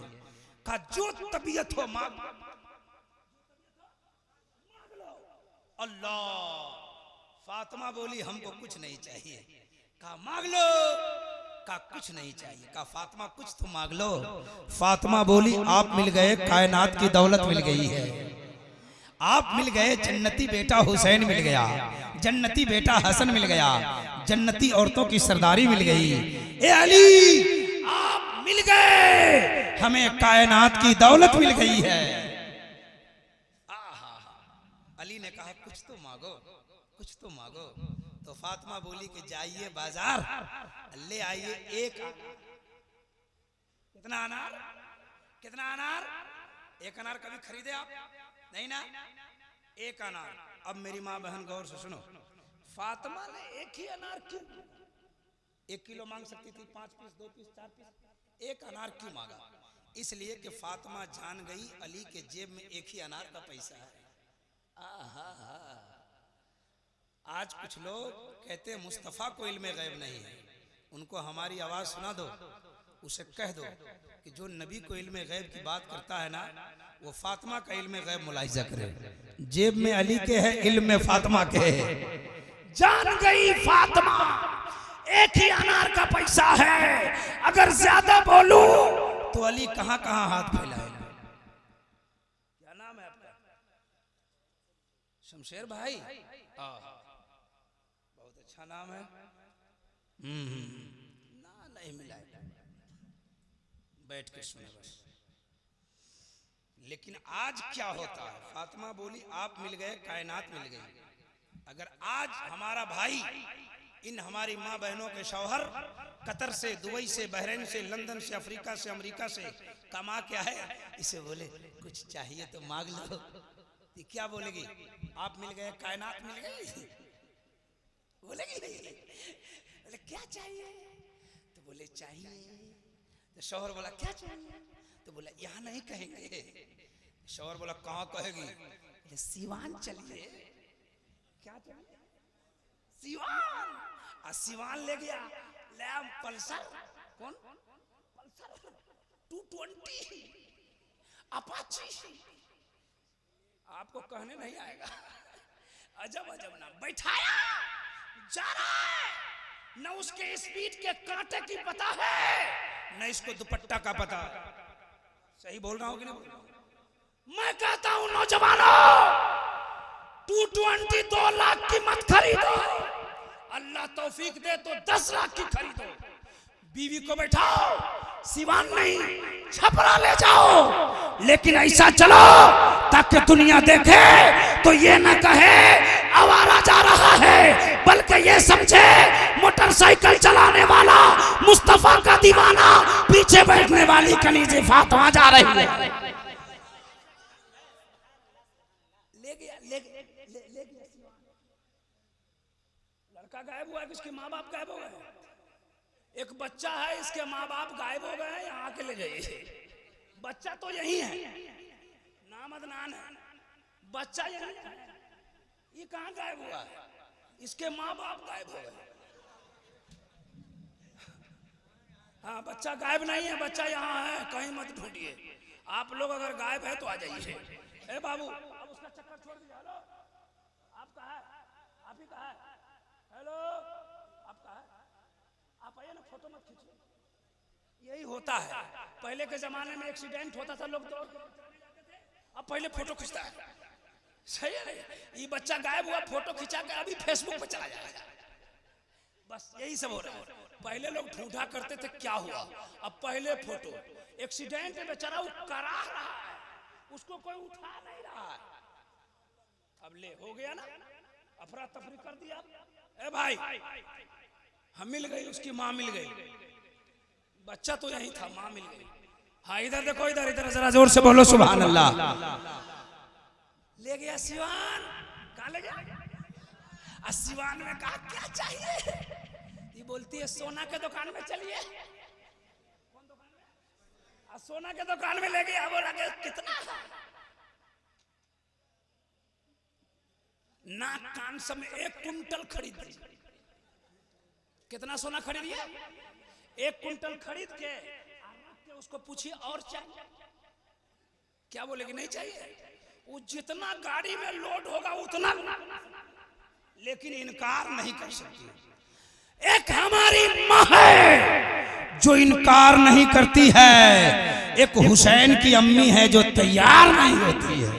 कहा जो तबीयत हो मांग लो। अल्लाह, फातिमा बोली हमको कुछ नहीं चाहिए। कहा मांग लो। कहा कुछ नहीं चाहिए। कहा फातिमा कुछ तो मांग लो। फातिमा बोली आप मिल गए, कायनात की दौलत मिल गई है। आप मिल गए, जन्नती बेटा हुसैन मिल गया, जन्नती बेटा हसन मिल गया, जन्नती औरतों की सरदारी मिल गई। ए अली आप मिल गए, हमें कायनात की दौलत मिल गई है। अली ने कहा कुछ तो मांगो, कुछ तो मांगो। तो फातिमा बोली कि जाइए बाजार, ले आइए एक अनार। कितना अनार? कितना अनार? एक अनार कभी खरीदे आप? नहीं ना, एक अनार। अब मेरी माँ बहन गौर से सुनो, फातिमा ने एक ही अनार क्यों? 1 किलो मांग सकती थी, 5 पीस, 2 पीस, 4 पीस, एक अनार क्यों मांगा? इसलिए कि फातिमा जान गई अली के जेब में एक ही अनार का पैसा है। आज कुछ लोग कहते हैं मुस्तफ़ा को इल्मे गैब नहीं है। उनको हमारी आवाज सुना दो, उसे कह दो कि जो नबी को इल्मे गैब की बात करता है ना, वो फातिमा का इल्मे गैब मुलाहिजा करे। जेब में अली के है, इल्म में फातिमा के है। जान गई फातिमा एक ही अनार का पैसा है, अगर ज्यादा बोलूं तो अली कहां कहां हाथ फैलाएगा। क्या नाम है आपका? शमशेर भाई। बहुत अच्छा नाम है। ना नहीं मिला, बैठ के सुने बस। लेकिन आज क्या होता है? फातिमा बोली आप मिल गए, कायनात मिल गई। अगर आज हमारा भाई इन हमारी माँ बहनों के शौहर कतर से, दुबई से, बहरीन से, लंदन से, अफ्रीका से, अमेरिका से कमा के आए, इसे बोले कुछ चाहिए तो मांग लो, ये क्या बोलेगी? आप मिल गए, कायनात मिल गई, बोलेगी? बोले क्या चाहिए? तो बोले चाहिए। तो शौहर बोला क्या चाहिए? तो बोला यहाँ नहीं कहेंगे। शौहर बोला कहाँ कहेगी? बोले सिवान चलिए। क्या चाहिए? सिवान। सिवान ले गया, ले पल्सर। कौन? Pulsar 220 Apache. आपको कहने नहीं आएगा। अजब अजब ना बैठाया, जा रहा है, न उसके स्पीड के कांटे की पता है, न इसको दुपट्टा का पता। सही बोल रहा हूं कि नहीं बोल रहा हूं? मैं कहता हूं नौजवानों, 220 2 लाख की मत खरीदो, अल्लाह तौफीक दे तो 10 लाख की खरीदो। बीवी को बैठाओ, सिवान नहीं छपरा ले जाओ, लेकिन ऐसा चलो ताकि दुनिया देखे तो ये न कहे आवारा जा रहा है, बल्कि ये समझे मोटरसाइकिल चलाने वाला मुस्तफा का दीवाना, पीछे बैठने वाली कनीज़े फातिमा जा रही है। ले गया लड़का गायब हुआ, इसके माँ बाप गायब हो गए। एक बच्चा है, इसके माँ बाप गायब हो गए, यहाँ के ले गए। बच्चा तो यही है, नाम अदनान है, बच्चा यही है, ये कहाँ गायब हुआ है? इसके माँ बाप गायब हो गए। हाँ, बच्चा गायब नहीं है, बच्चा यहाँ है, कहीं मत ढूंढिए। आप लोग अगर गायब है तो आ जाइए। ए बाबू, अब उसका चक्कर छोड़ दीजिए। हेलो, आप कहाँ है? आप ही कहाँ है? हेलो, आप कहाँ है? आप आइए ना, फोटो मत खींचिए। यही होता है, पहले के जमाने में एक्सीडेंट होता था, लोग दौड़ जाते थे, अब पहले फोटो खींचता है। सही है? ये बच्चा गायब हुआ, फोटो खिंचा के अभी फेसबुक पे चला जाएगा। बस यही सब हो रहा है। पहले लोग ढूंढा करते थे क्या हुआ, अब पहले फोटो। एक्सीडेंट में बेचारा वो करा रहा है, उसको कोई उठा नहीं रहा है। अब ले हो गया ना, अफरा तफरी कर दिया। ए भाई, हम मिल गई, उसकी माँ मिल गई, बच्चा तो यही था, माँ मिल गई। हाँ इधर देखो, इधर इधर जरा जोर से बोलो सुभान अल्लाह। ले गया सिवान, कहाँ ले गया? सिवान में कहा क्या चाहिए? ये बोलती है सोना के दुकान में चलिए। कौन दुकान में? सोना के दुकान में ले गया। बोला कि कितना? नाक कान सब में 1 कुंटल खरीद दी। कितना सोना खरीद लिया? 1 कुंटल खरीद के उसको पूछिए और चाहिए क्या? बोलेगी नहीं चाहिए। वो जितना गाड़ी में लोड होगा उतना, लेकिन इनकार नहीं कर सकती। एक हमारी माँ है जो इनकार नहीं करती है, एक हुसैन की अम्मी है जो तैयार नहीं होती है।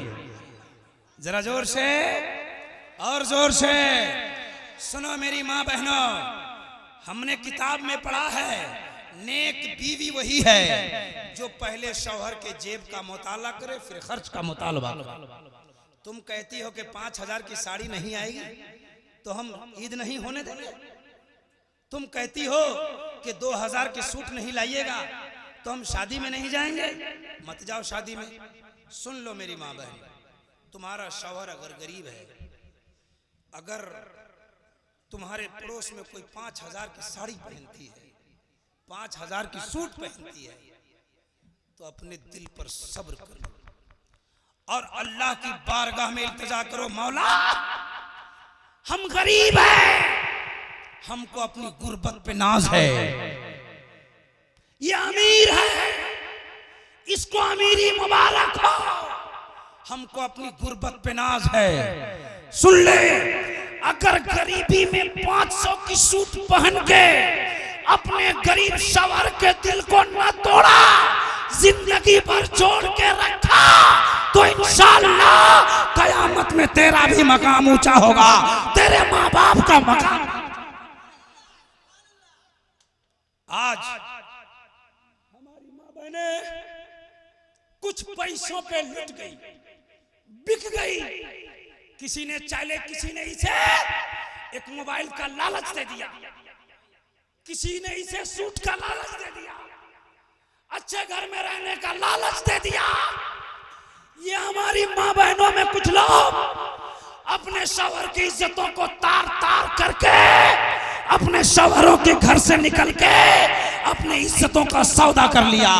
जरा जोर से और जोर से सुनो मेरी माँ बहनों, हमने किताब में पढ़ा है नेक बीवी वही है जो पहले शौहर के जेब का मुताला करे फिर खर्च का मुतालबा करे। तुम कहती हो कि 5000 की साड़ी नहीं आएगी तो हम ईद नहीं होने देंगे। तुम कहती हो कि 2000 की सूट नहीं लाइएगा तो हम शादी में नहीं जाएंगे। मत जाओ शादी में। सुन लो मेरी माँ बहन, तुम्हारा शौहर अगर गरीब है, अगर तुम्हारे पड़ोस में कोई 5000 की साड़ी पहनती है, 5000 की सूट पहनती है, तो अपने दिल पर सब्र करो और अल्लाह की बारगाह में इल्तिजा करो, मौला हम गरीब हैं, हमको अपनी गुर्बत पे नाज है। ये अमीर है, इसको अमीरी मुबारक हो, हमको अपनी गुर्बत पे नाज है। सुन ले, अगर गरीबी में 500 की सूट पहन के अपने गरीब शौहर के दिल को न तोड़ा, जिंदगी भर जोड़ के रखा, तो इंशाअल्लाह कयामत में तेरा भी मकाम ऊंचा होगा, तेरे माँ बाप का मकाम। आज हमारी माँ बहनें कुछ पैसों पे लुट गई, बिक गई। किसी ने चाले, किसी ने इसे एक मोबाइल का लालच दे दिया, किसी ने इसे सूट का लालच दे दिया, अच्छे घर में रहने का लालच दे दिया। ये हमारी माँ बहनों में कुछ लोग अपने शौहर की इज्जतों को तार तार करके, अपने शौहरों के घर से निकल के अपने इज्जतों का सौदा कर लिया।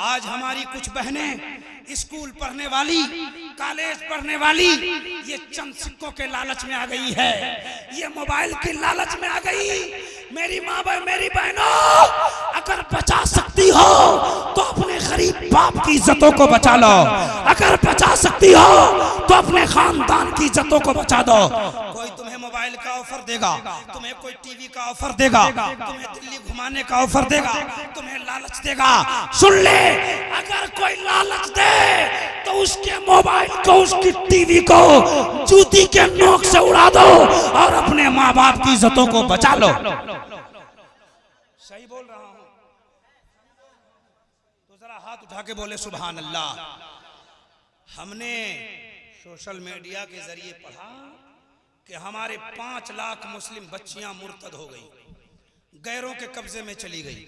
आज हमारी कुछ बहनें स्कूल पढ़ने वाली, कॉलेज पढ़ने वाली, ये चंद सिक्कों के लालच में आ गई है, ये मोबाइल की लालच में आ गई। मेरी माँ बहन, मेरी बहनों, अगर बचा सकती हो तो अपने गरीब बाप की इज्जतों को बचा लो, अगर बचा सकती हो तो अपने खानदान की इज्जतों को बचा दो। कोई तुम्हें मोबाइल का ऑफर देगा, तुम्हें कोई टीवी का ऑफर देगा, तुम्हें दिल्ली घुमाने का ऑफर देगा, तुम्हें लालच देगा। सुन ले, अगर कोई लालच दे तो उसके मोबाइल को, उसकी टीवी को जूती के नोक से उड़ा दो और अपने माँ बाप की इज्जतों को बचा लो। सही बोल रहा हूं तो जरा हाथ उठा के बोले सुभान अल्लाह। हमने सोशल मीडिया के जरिए पढ़ा कि हमारे 5 लाख मुस्लिम बच्चियां मुर्तद हो गई, गैरों के कब्जे में चली गई।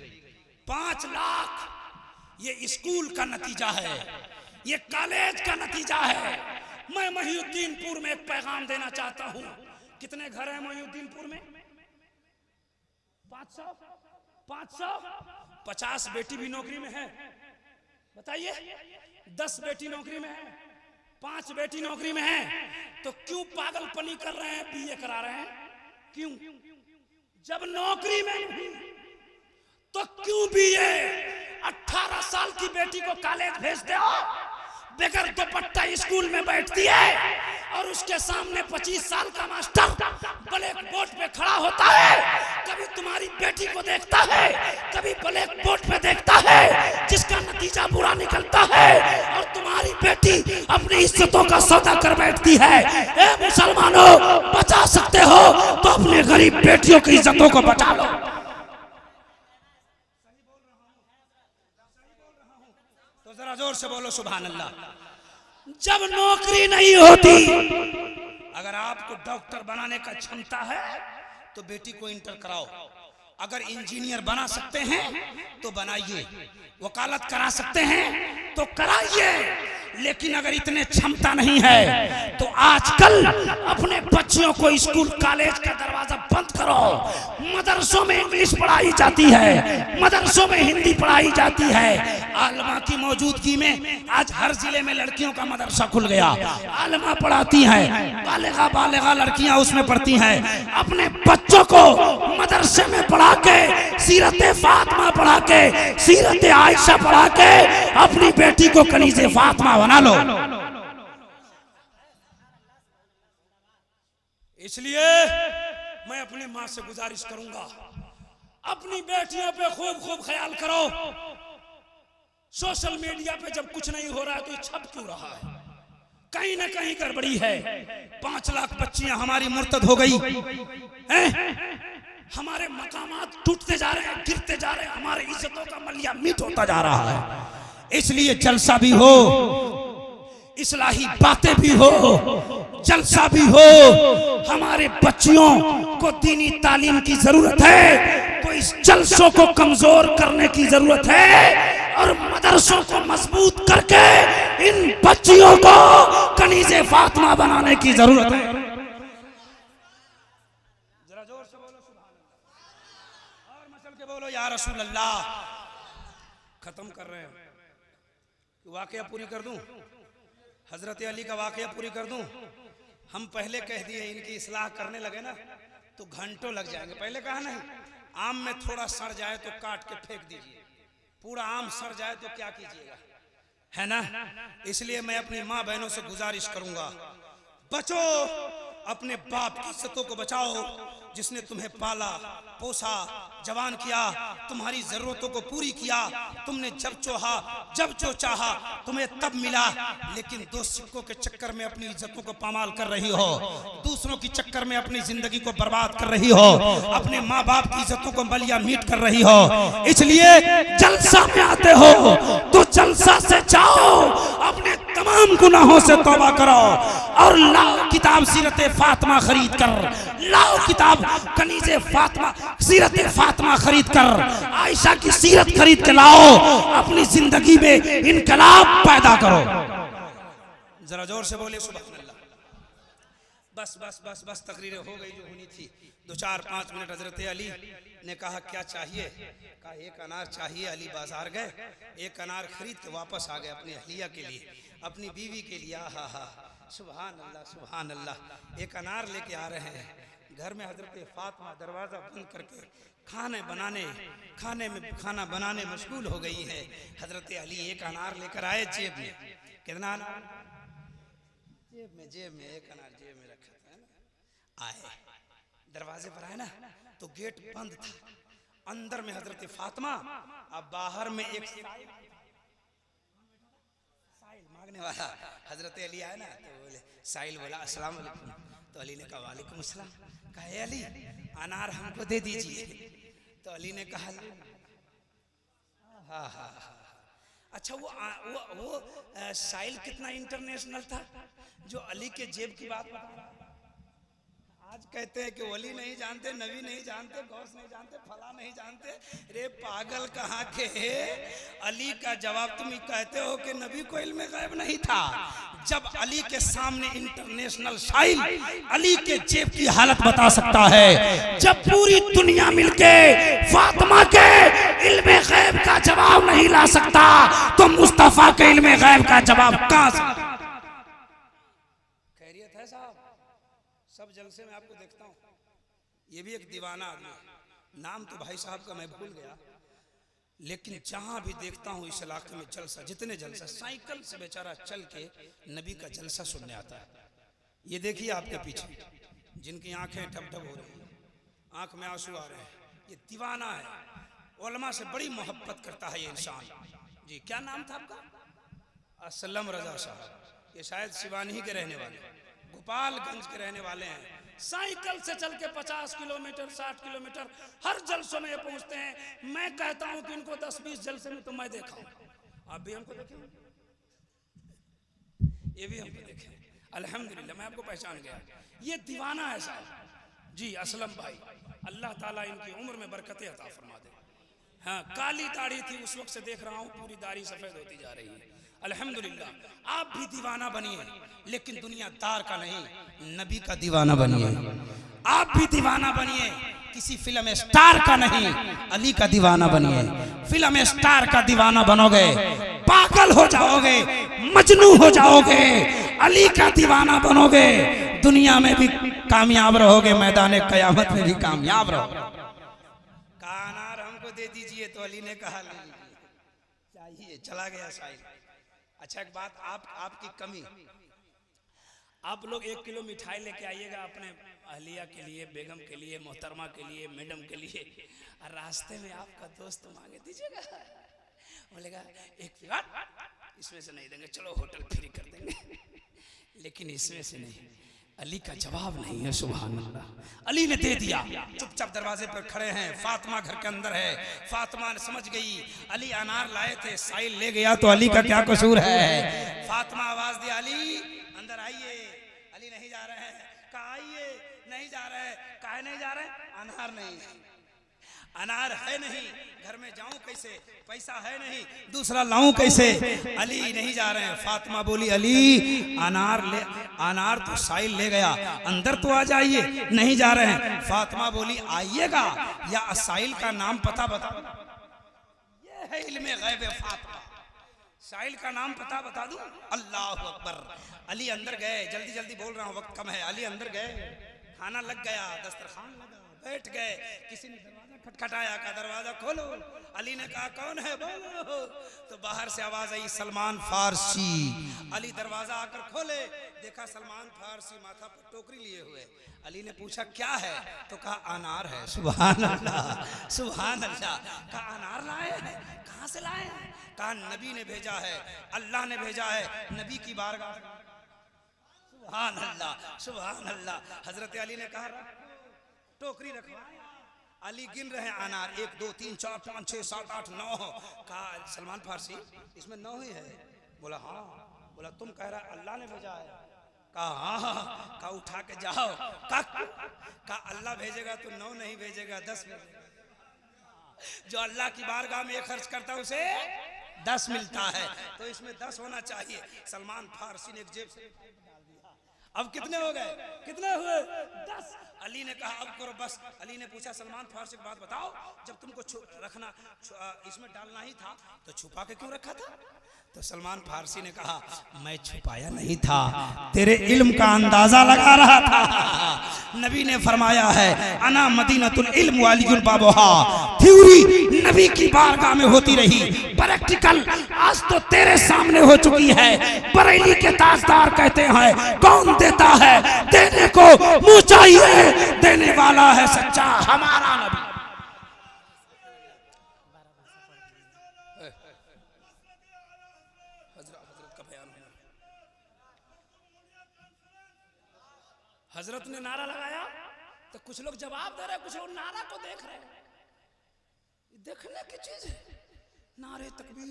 5 लाख। ये स्कूल का नतीजा है, ये कॉलेज का नतीजा है। मैं मोहिउद्दीनपुर में एक पैगाम देना चाहता हूं। कितने घर हैं मोहिउद्दीनपुर में? 500? 50 बेटी भी नौकरी में है। बताइए, 10 बेटी नौकरी में है, 5 बेटी नौकरी में है, तो क्यों पागलपनी कर रहे हैं, बीए करा रहे हैं? क्यों? जब नौकरी में नहीं तो क्यों बीए? 18 साल की बेटी को कॉलेज भेज दो, बगैर दुपट्टा स्कूल में बैठती है और उसके सामने 25 साल का मास्टर ब्लैक बोर्ड पे खड़ा होता है। कभी तुम्हारी बेटी को देखता है, कभी ब्लैक बोर्ड पे देखता है, जिसका नतीजा बुरा निकलता है, और तुम्हारी बेटी अपनी इज्जतों का सौदा कर बैठती है। ए मुसलमानों, बचा सकते हो तो अपने गरीब बेटियों की इज्जतों को बचा लो। तो जरा जोर से बोलो सुभान अल्लाह। जब नौकरी नहीं होती, अगर आपको डॉक्टर बनाने का क्षमता है तो बेटी को इंटर कराओ, अगर इंजीनियर बना सकते हैं तो बनाइए, वकालत करा सकते हैं तो कराइए, लेकिन अगर इतने क्षमता नहीं है तो आजकल अपने बच्चियों को स्कूल कॉलेज का दरवाजा बंद करो। मदरसों में इंग्लिश पढ़ाई जाती है, मदरसों में हिंदी पढ़ाई जाती है। आलमा की मौजूदगी में आज हर जिले में लड़कियों का मदरसा खुल गया, आलमा पढ़ाती हैं, बालिगा लड़कियां उसमें पढ़ती हैं। अपने बच्चों को मदरसे में पढ़ा के, सीरत फातिमा पढ़ा के, सीरत आयशा पढ़ा के अपनी बेटी को कनीज़े फातिमा बना लो। इसलिए मैं अपनी मां से गुजारिश करूंगा, अपनी बेटियों पे खूब ख्याल करो। सोशल मीडिया पे जब कुछ नहीं हो रहा है तो ये छप क्यों रहा है? कहीं ना कहीं गड़बड़ी है। 5 लाख बच्चियां हमारी मुर्तद हो गई हैं? हमारे मकामात टूटते जा रहे हैं, गिरते जा रहे हैं, हमारे इज्जतों का मलिया मीट होता जा रहा है। इसलिए जलसा भी हो, इस्लाही बातें भी हो, जलसा भी हो। हमारे बच्चियों को दीनी तालीम की जरूरत है, तो इस जलसों को कमजोर करने की जरूरत है और मदरसों को मजबूत करके इन बच्चियों को कनीज़े फातिमा बनाने की जरूरत है। जरा जोर से बोलो सुभान अल्लाह और मचल के बोलो या रसूल अल्लाह। खत्म कर रहे हैं, वाकया पूरी कर दूं, हजरत अली का वाकया पूरी कर दूं। हम पहले कह दिए इनकी इस्लाह करने लगे ना तो घंटों लग जाएंगे। पहले कहा नहीं, आम में थोड़ा सड़ जाए तो काट के फेंक दीजिए, पूरा आम सड़ जाए तो क्या कीजिएगा, है ना। इसलिए मैं अपनी माँ बहनों से गुजारिश करूंगा, बचो, अपने बाप की इज्जतों को बचाओ, जिसने तुम्हें पाला पोसा जवान किया, तुम्हारी जरूरतों को पूरी किया। तुमने जब चाहा, जब जो चाहा तुम्हें तब मिला, लेकिन दो सिक्कों के चक्कर में अपनी इज्जतों को पामाल कर रही हो, दूसरों की चक्कर में अपनी जिंदगी को बर्बाद कर रही हो, अपने माँ बाप की इज्जतों को बलिया मीट कर रही हो। इसलिए जलसा में आते हो तो जलसा से जाओ, अपने तमाम गुनाहों से तौबा करो और लाओ किताब सीरत फातिमा खरीद कर, लाओ किताब कनीज़े फातिमा, सीरत फातिमा खरीद कर, आयशा की सीरत खरीद के लाओ, अपनी जिंदगी में इनकलाब पैदा करो। जरा जोर से बोले सुभान अल्लाह। बस बस बस बस तकरीरें हो गई जो होनी थी। 2-4-5 मिनट हजरत अली ने कहा क्या चाहिए, कहा 1 अनार चाहिए। अली बाजार गए, 1 अनार खरीद के वापस आ गए अपनी अहलिया के लिए, अपनी बीवी के लिए। हा हा सुभान अल्लाह सुभान अल्लाह। 1 अनार लेके आ रहे हैं घर में। हजरत फातिमा दरवाजा बंद करके खाना बनाने मशगूल हो गई है। हजरत अली 1 अनार लेकर आए जेब में। कितना अनार? जेब में 1 अनार जेब में रखा था ना। आए दरवाजे पर आए ना तो गेट बंद था, अंदर में हजरत फातिमा, अब बाहर में एक साइल मांगने वाला। हजरत अली आए ना तो बोले, साइल बोला अस्सलाम वालेकुम, तो अली ने कहा वालेकुम अस्सलाम। कहा अली अनार हमको दे दीजिए। तो अली ने कहा हाँ हाँ हाँ। अच्छा वो साइल कितना इंटरनेशनल था जो अली के जेब की बात बता रहा। आज कहते हैं कि वली नहीं जानते, नबी नहीं जानते, गौस नहीं जानते, फला नहीं जानते। रे पागल कहाँ के। अली का जवाब तुम कहते हो कि नबी को इल्म गैब नहीं था। जब अली के सामने इंटरनेशनल साइल अली के जेब की हालत बता सकता है, जब पूरी दुनिया मिलके फातिमा के इल्म गैब का जवाब नहीं ला सकता, तो मुस्तफा के इल्म गैब का जवाब कहां से? खैरियत है साहब? सब जलसे में आपको देखता हूँ। ये भी एक दीवाना आदमी, नाम तो भाई साहब का मैं भूल गया, लेकिन जहां भी देखता हूँ इस इलाके में जलसा, जितने जलसा, साइकिल से बेचारा चल के नबी का जलसा सुनने आता है। ये देखिए आपके पीछे जिनकी आंखें ठप-ठप हो रही हैं, आंख में आंसू आ रहे हैं, ये दीवाना है। उलमा से बड़ी मोहब्बत करता है ये इंसान। जी क्या नाम था आपका? असलम रजा साहब। ये शायद सिवानी के रहने वाले, गोपालगंज के रहने वाले हैं। साइकिल से चल के 50 किलोमीटर 60 किलोमीटर हर जलसों में ये पहुंचते हैं। मैं कहता हूं कि इनको 10-20 जलसे में तो मैं देखा हूं। आप भी हमको देखें, ये भी हमको देखें। अल्हम्दुलिल्लाह मैं आपको पहचान गया। ये दीवाना है साहब जी, असलम भाई। अल्लाह ताला इनकी उम्र में बरकतें अता फरमा दे। हाँ, काली दाढ़ी थी उस वक्त से देख रहा हूँ पूरी दाढ़ी सफेद होती जा रही है। अल्हम्दुलिल्लाह, आप भी दीवाना बनिए, लेकिन दुनियादार का नहीं, नबी का दीवाना बनिए। आप भी दीवाना बनिए, किसी फिल्म स्टार का नहीं, अली का दीवाना बनिए। फिल्म स्टार का दीवाना बनोगे पागल हो जाओगे, मजनू हो जाओगे। अली का दीवाना बनोगे, दुनिया में भी कामयाब रहोगे, मैदान कयामत में भी कामयाब रहोगे। कहा अनार हमको दे दीजिए, तो अली ने कहा ले लीजिए, चाहिए। चला गया साहिल। अच्छा, एक बात, आपकी कमी, आप लोग 1 किलो मिठाई लेके आइएगा अपने अहलिया के लिए, बेगम के लिए, मोहतरमा के लिए, मैडम के लिए, और रास्ते में आपका दोस्त मांगे दीजिएगा, बोलेगा एक प्यार, इसमें से नहीं देंगे, चलो होटल फ्री कर देंगे, लेकिन इसमें से नहीं। अली का जवाब नहीं है, सुभान अल्लाह। अली ने दे दिया, चुपचाप दरवाजे पर खड़े हैं, फातिमा घर के अंदर है। फातिमा ने समझ गई अली अनार लाए थे, साहिल ले गया, तो अली का क्या कसूर है। फातिमा आवाज दी, अली अंदर आइए। अली नहीं जा रहे हैं। कहा आइए, नहीं जा रहे। काहे नहीं जा रहे? अनार नहीं है, अनार है नहीं, घर में जाऊं कैसे, पैसा है नहीं, दूसरा लाऊं कैसे। अली नहीं जा रहे हैं। फातिमा बोली, अली अनार तो साहिल ले गया, अंदर तो आ जाइए। नहीं जा रहे हैं। फातिमा बोली, आइएगा या साहिल का नाम पता बता। ये है इल्मे गैब फातिमा। साहिल का नाम पता बता दूं? अल्लाह अकबर। अली अंदर गए, जल्दी जल्दी बोल रहा हूँ, वक्त कम है। अली अंदर गए, खाना लग गया, दस्तरखान लगा, बैठ गए। किसी ने दरवाजा खटखटाया, का दरवाजा खोलो। अली ने कहा कौन है, बोलो। तो बाहर से आवाज आई, सलमान फारसी। अली दरवाजा आकर खोले, देखा सलमान फारसी माथा पर टोकरी लिए हुए। अली ने पूछा क्या है, तो कहा अनार है। सुभान अल्लाह, सुभान अल्लाह। कहा अनार लाए हैं? कहां से लाए हैं? कहा नबी ने भेजा है, अल्लाह ने भेजा है, नबी की बारगाह। सुभान अल्लाह, सुभान अल्लाह। हजरत अली ने कहा टोकरी रखवा। अली गिन रहे अनार, 1 2 3 4 5 6 7 8 9। कहा सलमान फारसी इसमें 9 ही है। बोला हाँ। बोला तुम कह रहा अल्लाह ने भेजा है? कहा हाँ। कहा उठा के जाओ। कहा अल्लाह भेजेगा तो 9 नहीं भेजेगा, 10 भेजेगा। जो अल्लाह की बारगाह में खर्च करता है उसे 10 मिलता है, तो इसमें 10 होना चाहिए। सलमान फारसी ने एक जेब से डाल दिया। अब कितने हो गए? कितने हुए? 10। अली ने कहा अब करो बस। अली ने पूछा सलमान फारसी की बात बताओ, जब तुमको रखना इसमें डालना ही था तो छुपा के क्यों रखा था? तो सलमान फारसी ने कहा मैं छुपाया नहीं था, तेरे इल्म का अंदाजा लगा रहा था। नबी ने फरमाया है अना मदीनतुल इल्म वालियुल बाबुहा। थ्योरी नबी की बारगाह में होती रही, प्रैक्टिकल आज तो तेरे सामने हो चुकी है। बरेली के ताजदार कहते हैं कौन देता है, देने को मुंह चाहिए, देने वाला है सच्चा हमारा नबी। हजरत ने नारा लगाया तो कुछ लोग जवाब दे रहे, कुछ लोग नारा को देख रहे हैं। देखने की चीज है। नारे तकबीर,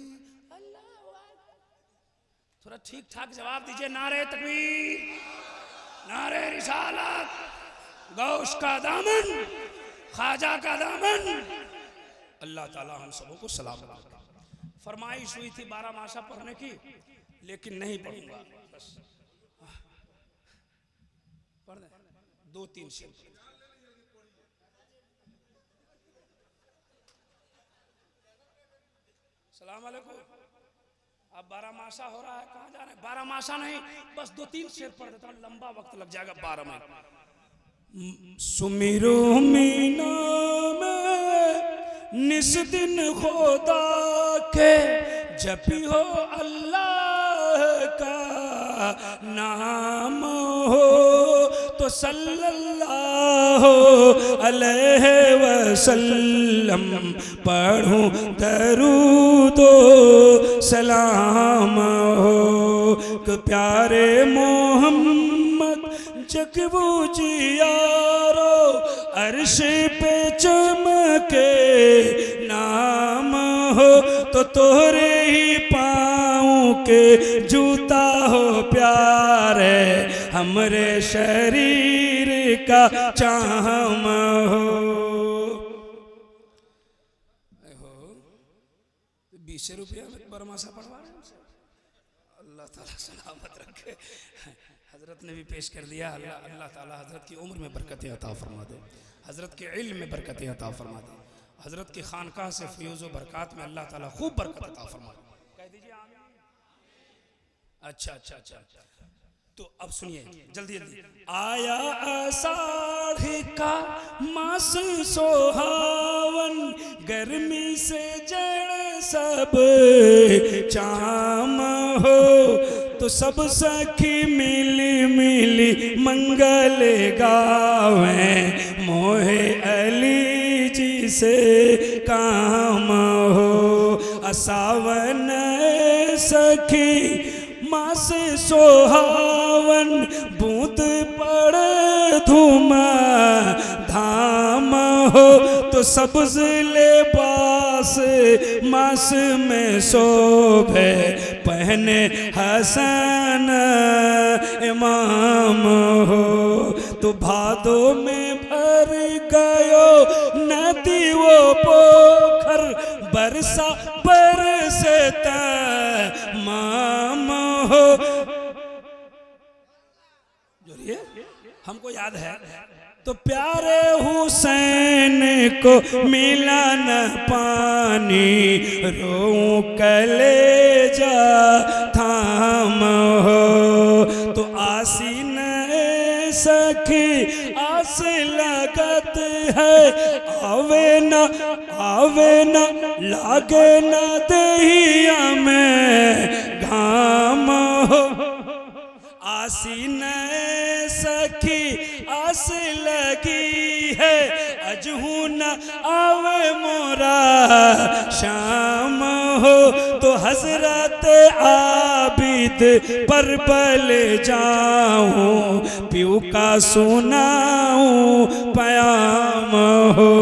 थोड़ा ठीक ठाक जवाब दीजिए। नारे तकबीर, नारे रिसालत, गौश का दामन, ख्वाजा का दामन। अल्लाह ताला हम सबों को सलामत रखे। फरमाइश हुई थी 12 मासा पढ़ने की, लेकिन नहीं पढ़ूंगा, बस पढ़ दे 2-3 शेर। सलाम अलैकुम। अब 12 मासा हो रहा है, कहाँ जा रहे हैं? 12 मासा नहीं, बस 2-3 शेर पढ़ देता हूँ, लंबा वक्त लग जाएगा 12 में। सुमिरो मीना में निस दिन खुदा के, जपी हो अल्लाह का नाम हो तो सल्लल्लाहु अलैहि वसल्लम पढ़ूं दरूदो सलाम हो। कि प्यारे मोहम्मद जगबू जियारो, अर्श पे चमके नाम हो तो तोरे ही पाँव के जूता हो प्यारे, हमरे शरीर का चाम हो। 20 रुपया में बरमासा पढ़वा रहे हैं। अल्लाह ताला सलामत रखे। हजरत ने भी पेश कर दिया। अल्लाह ताला हजरत की उम्र में बरकतें अता फरमा दे, हजरत के इल्म में बरकतें अता फरमा दे, हजरत की खानकाह से फयूज़ व बरक़ात में अल्लाह ताला खूब बरकत अता फरमा दे। कह दीजिए आमीन। अच्छा अच्छा अच्छा, तो अब सुनिए जल्दी जल्दी। आया आषाढ़ का मास सोहावन, गर्मी से जड़ सब चाम हो, तो सब सखी मिली मिली मंगल गावे, मोहे अली जी से काम हो। असावन सखी मास सोहावन, बूंद पड़े धूम धाम हो, तो सब्ज लिबास मास में शोभे, पहने हसन इमाम हो। तो भादो में भर गयो नदी वो पोखर, बरसा बरसे तमाम हो। जोरिए, हमको याद है तो प्यारे हुसैन को मिला न पानी, रोऊं कलेजा थाम हो। तो आसीन सखी आस लगत है, आवे न लागे न दहिया में घाम हो। आसीन सखी आस लगी है, अजहू न आवे मोरा शाम हो। तो हजरत आबिद पर बल जाऊं, पीऊ का सुनाऊं पयाम हो।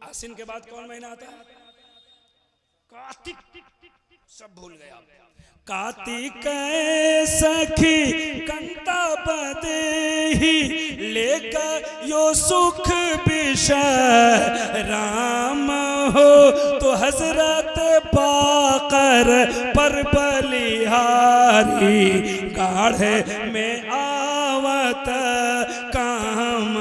आसिन के बाद कौन महीना आता है? कार्तिक। सब भूल गए आप। कार्तिक सखी कंता बदेही, लेकर यो सुख विषय राम हो। तो हजरत पाकर पर बलिहारी, गाढ़े में आवत काम।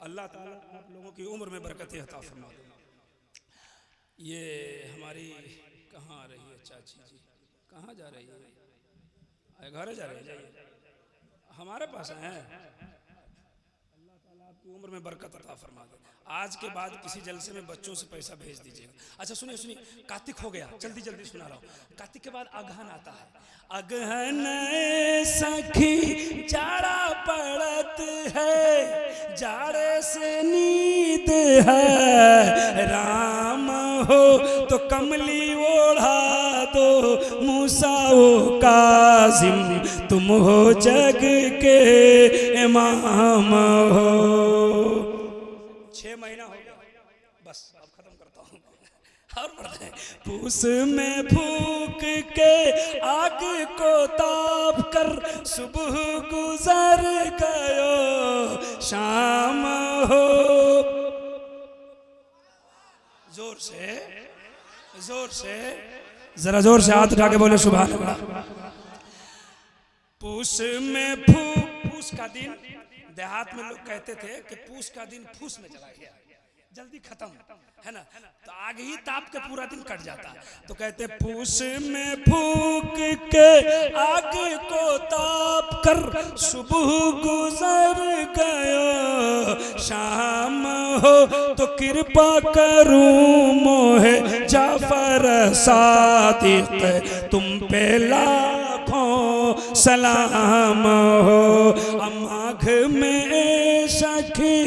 अल्लाह ताला आप लोगों की उम्र में बरकतें अता फरमा दे। ये हमारी कहाँ आ रही है चाची जी? कहाँ जा रही है? घर जा रही है? जाइए, हमारे पास है। अल्लाह ताला आपकी उम्र में बरकत अता फरमा दे। आज के बाद किसी जलसे में बच्चों से पैसा भेज दीजिएगा। अच्छा सुनिए सुनिए, कार्तिक हो गया, जल्दी जल्दी सुना रहा हूँ। कार्तिक के बाद अगहन आता है। अगहन सखी जाड़ा पड़त है, जाड़े से नींद है राम हो। तो कमली ओढ़ा दो मूसा ओ काजिम, तुम हो जग के इमाम हो। 6 महीना हो गया, बस अब खत्म करता हूँ और बढ़ते हैं। पूस में फूक के आग को ताप कर, सुबह गुजर गयो शाम हो। जोर से जरा जोर से हाथ उठा के बोले सुभान अल्लाह। पूस में पूस का दिन, देहात में लोग कहते थे कि पूस का दिन फूस में चला गया, जल्दी खत्म है ना, तो आग ही ताप के पूरा दिन कट जाता। तो कहते पूस में फूक के आग को ताप कर, सुबह गुजर गयो शाम हो। तो कृपा करूं मोहे जाफर सादिक, तुम पे लाखों सलाम हो। माघ में सखी,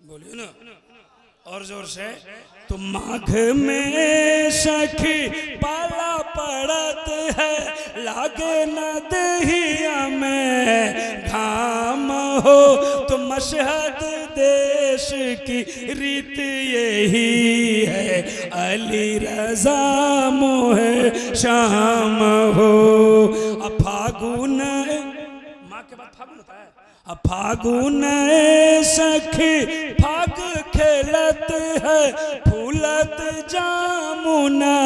बोलिए ना और जोर से। तो माघ में सखी पाला पड़त है, लागे न दहिया में घाम हो। तो मशहद देश की रीत यही है, अली रजा मोहे शाम हो। फागुन, माँ के बाद फागुन होता है। फागुन सखी फाग खेलत है फूलत जामुना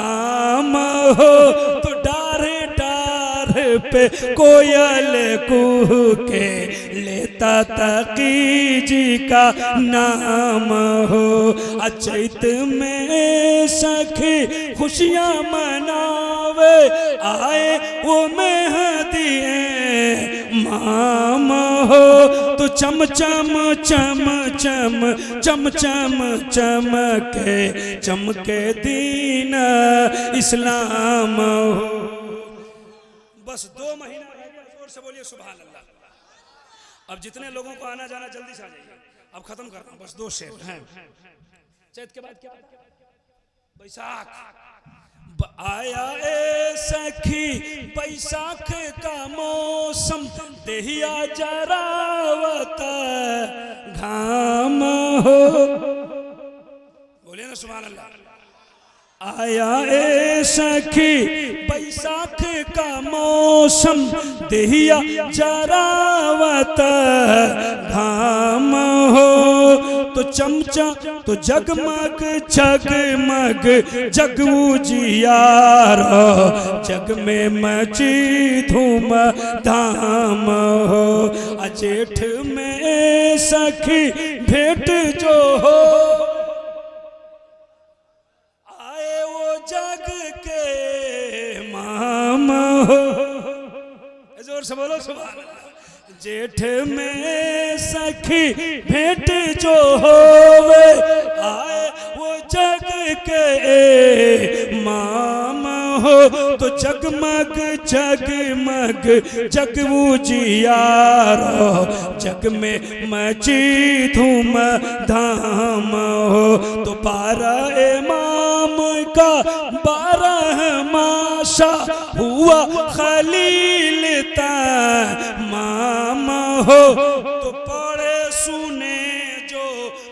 आम हो तो डारे डार पे कोयल कूके लेता तकी जी का नाम हो। अचैत में सखी खुशियाँ मनावे आए वो मेहदी माम हो तो चम चम चम चम चम चम चमके चमके दीन इस्लाम हो। बस 2 महीना रह गया, जोर से बोलिए सुभान अल्लाह। अब जितने लोगों को आना जाना जल्दी से आ जाइए, अब खत्म कर रहा हूं, बस 2 शेर हैं। चैत के बाद क्या? बैसाख। आया ए सखी बैसाख का मौसम देहिया जरावत घाम हो। बोलिए ना सुभान अल्लाह। आया ए सखी बैसाख का मौसम देहिया जरावत घाम हो तो चमचा तो जगमग जगमग जगू जियार जग में मची धूम धाम हो। अजेठ में सखी भेंट जो हो आए वो जग के माम हो। जोर से बोलो सुभान अल्लाह। जेठ में सखी भेंट जो होवे आए वो जग के माम हो तो जगमग जगमग जगू जियारो जग में मची धूम धाम हो। तो 12 इमाम का 12 माशा हुआ खलील माम हो तो पढ़े सुने जो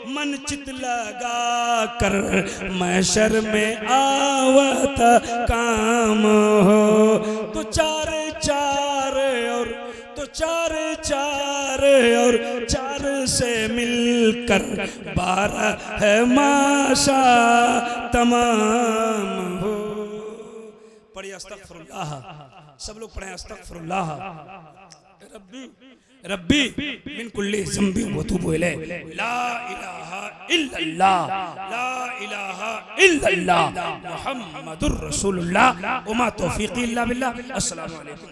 मन चित लगा कर महशर में आवत काम हो। तो 4 4 और तो 4 4 और 4 से मिलकर 12 है माशा तमाम हो। पढ़िए अस्तगफिरुल्लाह, सब लोग पढ़े अस्तगफिरुल्लाह। रब्बी रब्बी मिन कुल्ली ज़ंबी व तूबू इलैह ला इलाहा इल्लल्लाह ला इलाहा इल्लल्लाह मुहम्मदुर रसूलुल्लाह व मा तौफीक़ी इल्ला बिल्लाह। अस्सलामु अलैकुम।